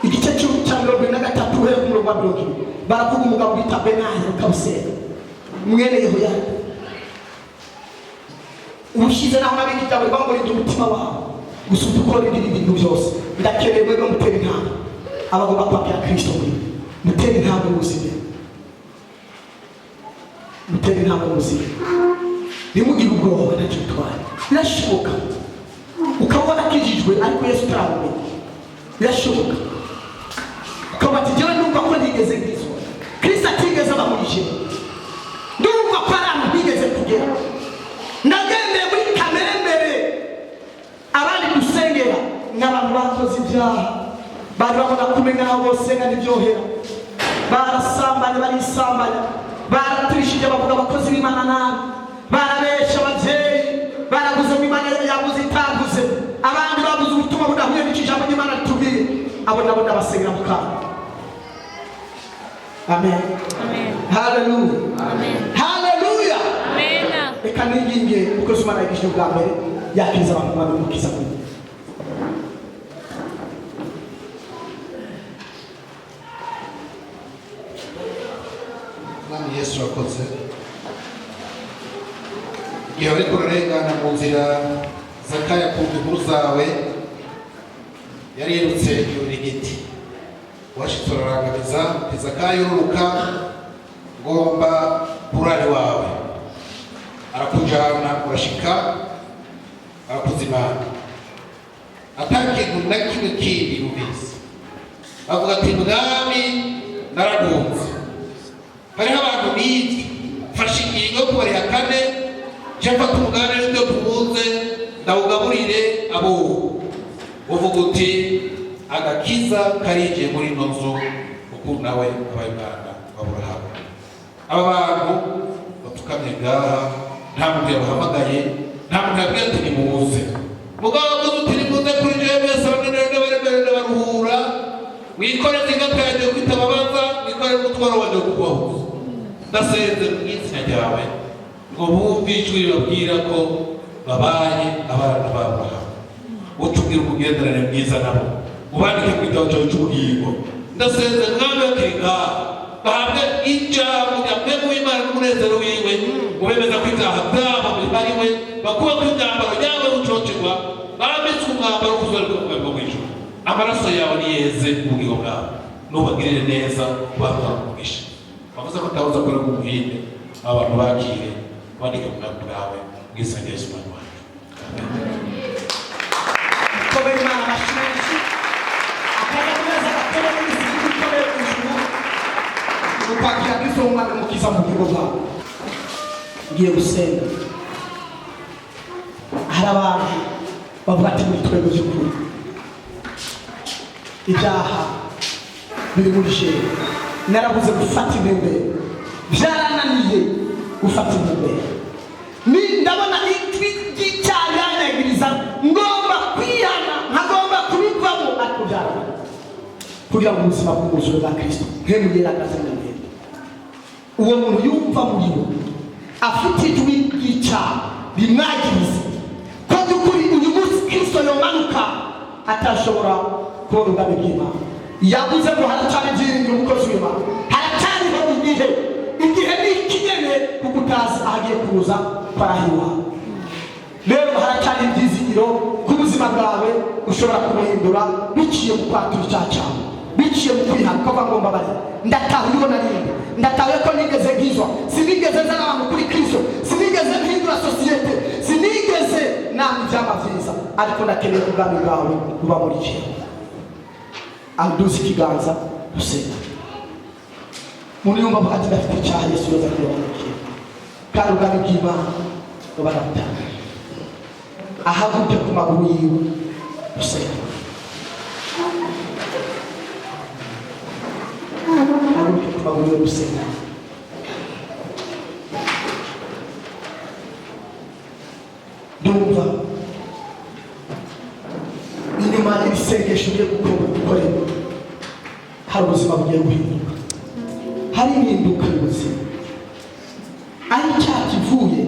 Speaker 1: igice cya 23 uhereye ku murongo wa 20. Baravuga umugabo bita Benaya Kabusera mwene Yehoyada. Ubushize naho nabika igitabo ngo ndi umutima wawe gusa udukora ibintu byose ndakeneye mwebwe mutera intambwe abagomba kwakira Kristo muri mutera intambwe muzima, mutera intambwe muzima. Nimugire ubwoba ntacyo bitwaye, birashoboka ukabona akijijwe ariko Yesu utaramumenya. Birashoboka ukaba ati jyewe ndumva ko ntigeze ngizwa Kristo atigeze aba muri jye, ndumva ko ari ahantu ntigeze kugera, ndagendeye muri kamere mbere. Abandi dusengera n'abantu bakoze ibyaha bari babona kumenya aho bose nga nibyohera, barasambanye barisambanya, baraturishije bavuga abakozi b'Imana nabi, barabesha ababyeyi, baraguze mu Imana yabuze itaguze, abandi babuze ubutumwa budahuye n'ijambo ry'Imana ritubwiye. Abo nabo ndabasengera mu kanwa. Amen.
Speaker 3: Amen.
Speaker 1: Haleluya.
Speaker 3: Amen.
Speaker 1: Haleluya.
Speaker 3: Amen.
Speaker 1: Reka niringiye umukozi w'Imana yigishije ubwa mbere yakiriza abantu babimukiza kuri.
Speaker 4: Mwami Yesu wakoze igihe ariko urarengana mu nzira Zakaya kumva inkuru zawe yarirutse yurira igiti, washitse urarangamiza ati Zakaya ururuka ngomba kurari wawe. Arakujana urashika arakuzimana atakintu na kimwe kindi ubizi. Avuga ati mwami naragunze, hariho abantu bizi fashe ingingo yo kubariha kane mfata umugabane w'ibyo tubuze ndawugaburire abo. Uvuga uti agakiza karinjiye muri ino nzu kuko nawe abaye umwana w'Aburahamu. Aba bantu bapfukamye ngaha nta muntu yabahamagaye, nta muntu yabwiye ati nimuze. Mugabo wakoze uti nimuze kuri jewe mwese abananira n'abaremerera baruhura, mwikoreze ingatwe yanjye kwita ababaza, mwikoreze umutwaro wanjye wo kubahuza. Ndasenze mu izina ryawe ngo bumve ijwi ribabwira ko babaye abana b'Aburahamu. Utubwire umugenderanire mwiza nabo, ubandike mu gitabo cyawe cy'ubugingo. Ndasenze mwami bakiri ngaha bahabwe ijambo rya Mpemu w'Imana n'umunezero wiwe, ubemeza ko ibyaha byabo bibariwe, bakuwe ko imyambaro yawe gucocerwa, bambitswe umwambaro wo kuzorerwa mu bwami bwo mw'ijuru. Amaraso yawe niyeze ubugingo bwabo, nubagirire neza ubaha umugisha. Bavuze ko utabuza kure mu muhinde abantu bakire bandike mu bwami bwawe bw'izina rya Yesu Kristo.
Speaker 1: Komera Imana amashyi akanyamuneza gatera n'isi gikomeye ijuru ukwakira Kristo w'Umwana n'Umukiza mu bugingo bwawe. Ngiye gusenga. Hari abantu bavuga ati muri twebwe by'ukuri ibyaha biri muri jewe, narabuze gufata intumbero, byarananiye gufata intumbero. Ndabona ijwi ry'icyaha ryanyagiriza, ngomba kwihana, nkagomba kubivamo, ariko byarananiye kugira ngo ubuzima bw'ubuzima bwa Kristo Mpemu Yera agaze mu mwenda. Uwo muntu yumva muri we afite ijwi ry'icyaha rimwagiriza ko by'ukuri uyu munsi Kristo yomanuka atashobora kubona ubwami bw'Imana. Yavuze ngo haracyari ibyiringiro umukozi w'Imana, haracyariho igihe ni iki nyene kuko utazi kuza kwarahiwa. Rero haracyari ibyizigiro ku buzima bwawe ushobora kumuhindura biciye mu kwatura icyaha cyawe, biciye mu kwihana ko bagomba bari ndataha uriho narinde, ndataha ko nigeze nkizwa, sinigeze nzana abantu kuri Kristo, sinigeze mpindura sosiyete, sinigeze nanga ibyama byiza, ariko ndakeneye ubwami bwawe buba muri cye. Aduze ikiganza dusenga. Umuntu yumva avuga ati ndafite icyaha, Yesu yoza kuyobora kandi ubwami bw'Imana buba butanga. Ahaguruke ku maguru yiwe dusenga. Ahaguruke ku maguru yiwe dusenga. Ndumva inyuma y'isengesho ugiye gukorera hari ubuzima bugiye guhinduka, hari impinduka y'ubuzima, ari icyaha kivuye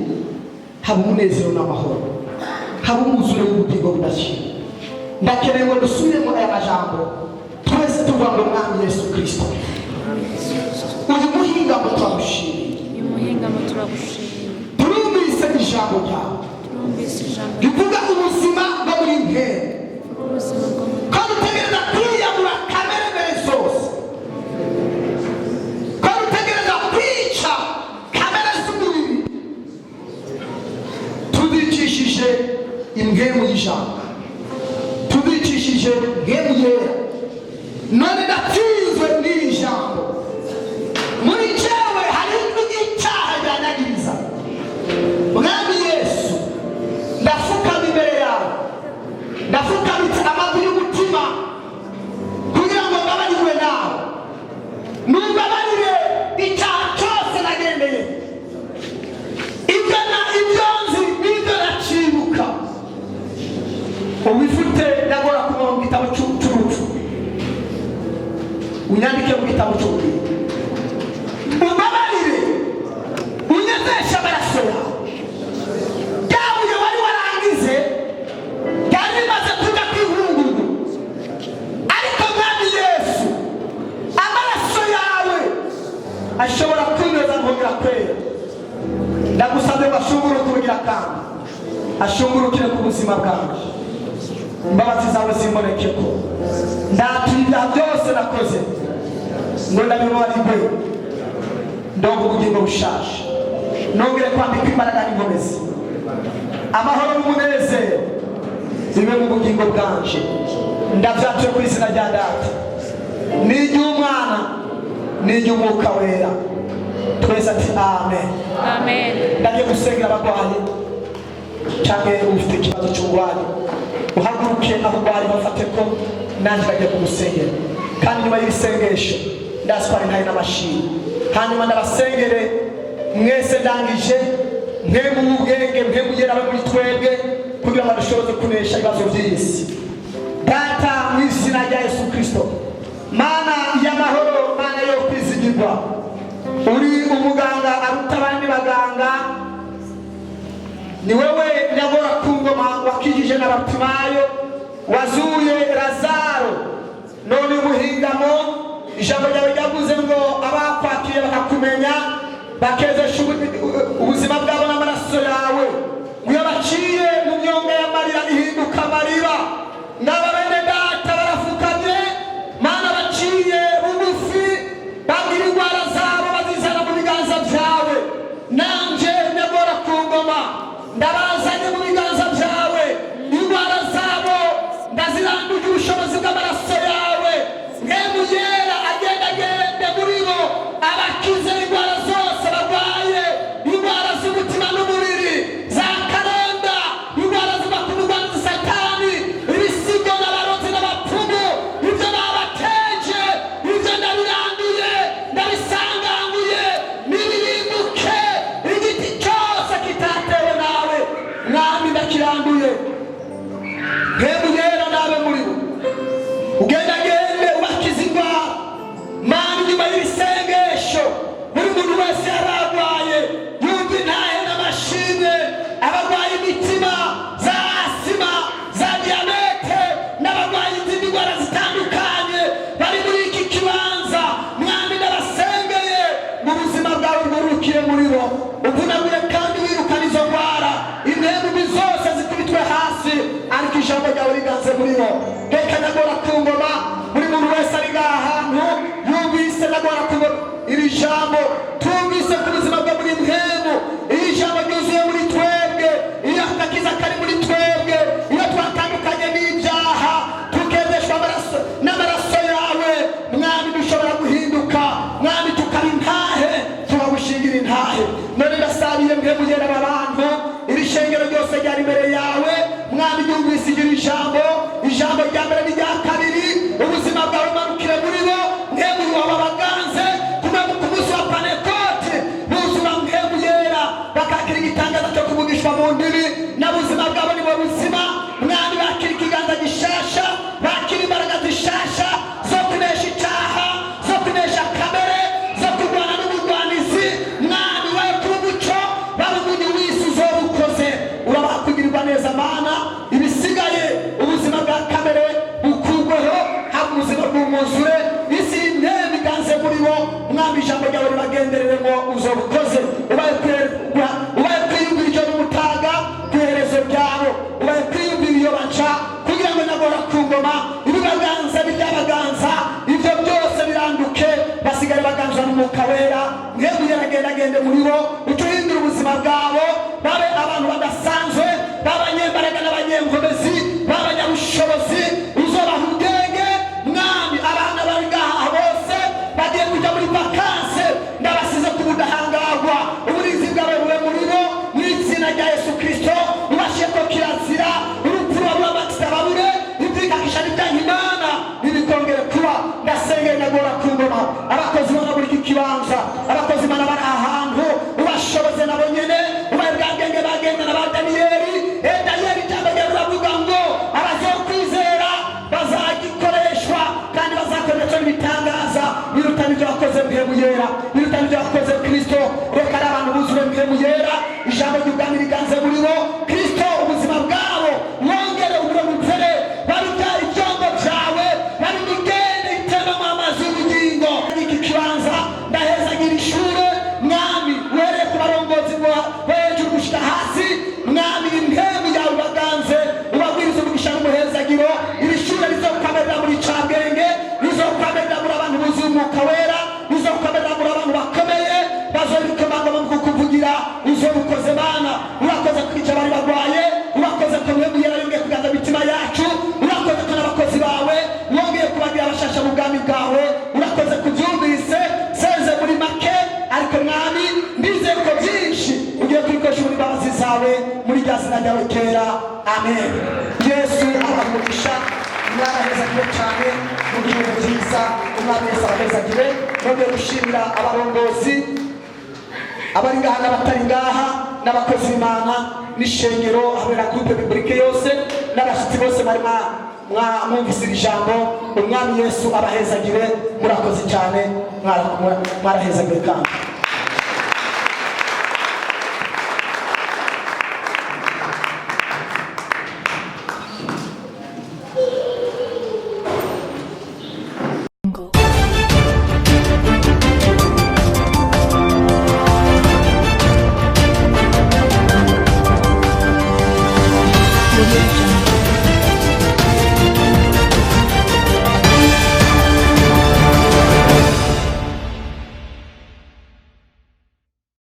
Speaker 1: haba umunezero n'amahoro, haba umwuzure w'ubugingo budashira. Ndakeneye ngo dusubiremo aya majambo twese tuvuga ngo Mwami Yesu Kristo, uyu muhingamo turagushimiye, turumvise ijambo ryawe rivuga ubuzima bwo muri nkera, kandi utegereza kwiyamura kamere mbere zose, kandi utegereza kwica kamere z'umubiri. Tubicishije impwemu y'ijambo, tubicishije impwemu yera, none ndatsinzwe n'iri jambo. Muri jewe hari icyaha ryanagiriza. Mwami Yesu, ndafukama imbere yawe, ndafukamitse amavi y'umutima kugira ngo mbabarirwe nawe, numbabarire icyaha cyose nagendeye, ibyo nzi n'ibyo nacibuka. Ubifite ndagora kuba mu gitabo cy'urupfu, unyandike mu gitabo cy'ubwira, umbabarire unyezeshe amaraso yawe. Byabuye wari warangize byari bimaze kujya kwihungugu, ariko Mwami Yesu, amaraso yawe ashobora kwinyoza nkongera kwera. Ndagusabye ngo ashunguruke ubugira kandi ashungurukire ku buzima bwanjye. Imbabazi zawe zimboneke ko ndatuye ibyaha byose nakoze, ngo ndabibabarirwe, ndongo ubugingo bushaje, nongere kwambika imbaraga n'inkomezi, amahoro n'umunezero bibe mu bugingo bwanje. Ndabyatuye ku izina rya Data n'iry'Umwana n'iry'Umwuka wera, twese ati amen.
Speaker 3: Amen.
Speaker 1: Ndagiye gusengera abarwayi cyangwa ufite ikibazo cy'uburwayi, uhaguruke aho bari bafate ko nanjye bagiye kumusengera. Kandi nyuma y'isengesho ndaswara ntaye n'amashini, hanyuma ndabasengere mwese ndangije, mwe mu bwenge, mwe mugera muri twebwe, kugira ngo dushoboze kunesha ibibazo by'isi. Data, mu izina rya Yesu Kristo, Mana y'amahoro, Mana yo kwizigirwa, uri umuganga aruta abandi baganga, ni wewe nyagora ku ngoma wakijije n'Abatimayo, wazuye Lazaro, none umuhingamo ijambo ryawe ryavuze ngo abakwakiriye bakakumenya bakezesha ubuzima bwabo n'amaraso yawe. Iyo baciye mu myonga y'amarira ihinduka amarira, n'aba bene Data barafukamye, Mana baciye bugufi, bagira indwara zabo bazizana mu biganza byawe. Nanje nyagora ku ngoma ndabazanye mu biganza byawe, indwara zabo ndaziranduje ubushobozi bw'amaraso yawe. Mwemu yera agendagende muri bo, abakize indwara zose barwaye, indwara z'umutima n'umubiri, za karonda, indwara ziva ku murwanyi Satani, ibisigo n'abarozi n'abapfumu, ibyo babateje, ibyo ndabiranduye, ndabisanganguye, nibirimbuke. Igiti cyose kitatewe nawe Mwami ndakiranduye. Mwemu yera nabe muri bo, ugendagende ubakize indwara. Mana, nyuma y'isengesho buri muntu wese yararwaye yumva intahe n'amashimwe, abarwaye imitima, za asima, za diyabete, n'abarwaye izindi ndwara zitandukanye bari muri iki kibanza. Mwami ndabasengeye mu buzima bwawe bwurukiye muri bo, uvunaguye kandi wiruka murimo. Reka nagora ku ngoma buri muntu wese ari ahantu yumvise nagora ku ngoma iri jambo tumvise ku buzima bwa buri mpemu. Iri jambo ryuzuye muri twebwe, iyo agakiza kari muri twebwe, iyo twatandukanye n'ibyaha tukezeshwa n'amaraso yawe mwami dushobora guhinduka mwami tukaba intahe tukagushingira intahe. None ndasabiye mpemu yera aba bantu iri shengero ryose ryari imbere yawe mwami ryumvise iri jambo, ijambo rya mbere n'irya kabiri, ubuzima bwawe bumanukire muri bo. Mpemu wawe abaganze kuva ku munsi wa Pentekote buzura mpemu yera bakakira igitangaza cyo kuvugishwa mu ndimi, n'ubuzima bwabo ni bo buzima mwami. Bakira ikiganza gishasha, bakira imbaraga zishasha zo kunesha icyaha, zo kunesha kamere, zo kurwana n'ubugwanizi mwami. Wowe kuba umuco babumenye wisi uzoba ukoze, urabaha kugirirwa neza mana. Ibisigaye ubuzima bwa kamere bukugweho, haba ubuzima bw'umwuzure, isi y'intebe iganze muri bo mwami. Ijambo ryawe ribagendereremo uzoba ukoze. Ubaye kwiyumvira icyo n'umutaga ku iherezo ryabo, ubaye kwiyumvira iyo baca kugira ngo nagora ku ngoma ibibaganza biryabaganza ibyo byose biranduke, basigare baganzwa n'umwuka wera. Mwebwe yaragendagende muri bo utuhindura ubuzima bwabo, babe abantu badasanzwe, b'abanyembaraga n'abanyenkomezi, b'abanyabushobozi. Uzobaha ubwenge mwami. Abana bari ngaha bose bagiye kujya muri vakanse, ndabasize ku budahangarwa, uburinzi bwawe bube muri bo mu izina rya Yesu Kristo. Ubashe ko kirazira urupfu rw'ababatisi babure ibyikakisha n'ibyanyu Imana ntibikongere kuba. Ndasengera nagora ku ngoma abakozi bona muri iki kibanza, abakozi Imana bari ahantu ubashoboze nabo nyene, ubaye bwagenge bagenda na ba Daniyeli. Daniyeli ijambo ryawe riravuga ngo abazokwizera bazagikoreshwa kandi bazakoreshwa n'ibitangaza biruta n'ibyo wakoze mpemu yera, biruta n'ibyo wakoze Kristo. Reka ari abantu buzure mpemu yera, ijambo ry'ubwami riganze muri bo Kristo. Ubuzima bwabo wongere ubure mupfere, babita ibyombo byawe, bari migende itembamo amazi y'ubugingo. Iki kibanza ndahezagira ishure mwami, uhereye ku barongozi bo hejuru gushika hasi mwami. Impemu yawe baganze ubabwiriza umugisha n'umuhezagiro. Iri shure rizokamerera muri Cabwenge, rizokamerera muri abantu buzuye umwuka wera, rizokamerera muri abantu bakomeye bazobikomanga mu kukuvugira. Uzobukoze Mana, urakoze kwica bari bagwaye, urakoze ko mpemu yera yongeye kuganza imitima yacu, urakoze ko n'abakozi bawe wongeye kubagira abashasha mu bwami bwawe. Urakoze kubyumvise senze muri make, ariko mwami ndizeye ko byinshi ugiye kubikoresha muri mbabazi zawe muri rya zina ryawe kera. Amen. Yesu abamugisha mwarahezagire cyane mu gihe byiza. Umwami Yesu abahezagire. Nongeye gushimira abarongozi abari ngaha n'abatari ngaha, n'abakozi b'Imana n'ishengero hamwe na groupe biblique yose, n'abashyitsi bose bari mwumvise iri jambo. Umwami Yesu abahezagire. Murakoze cyane, mwarahezagire kandi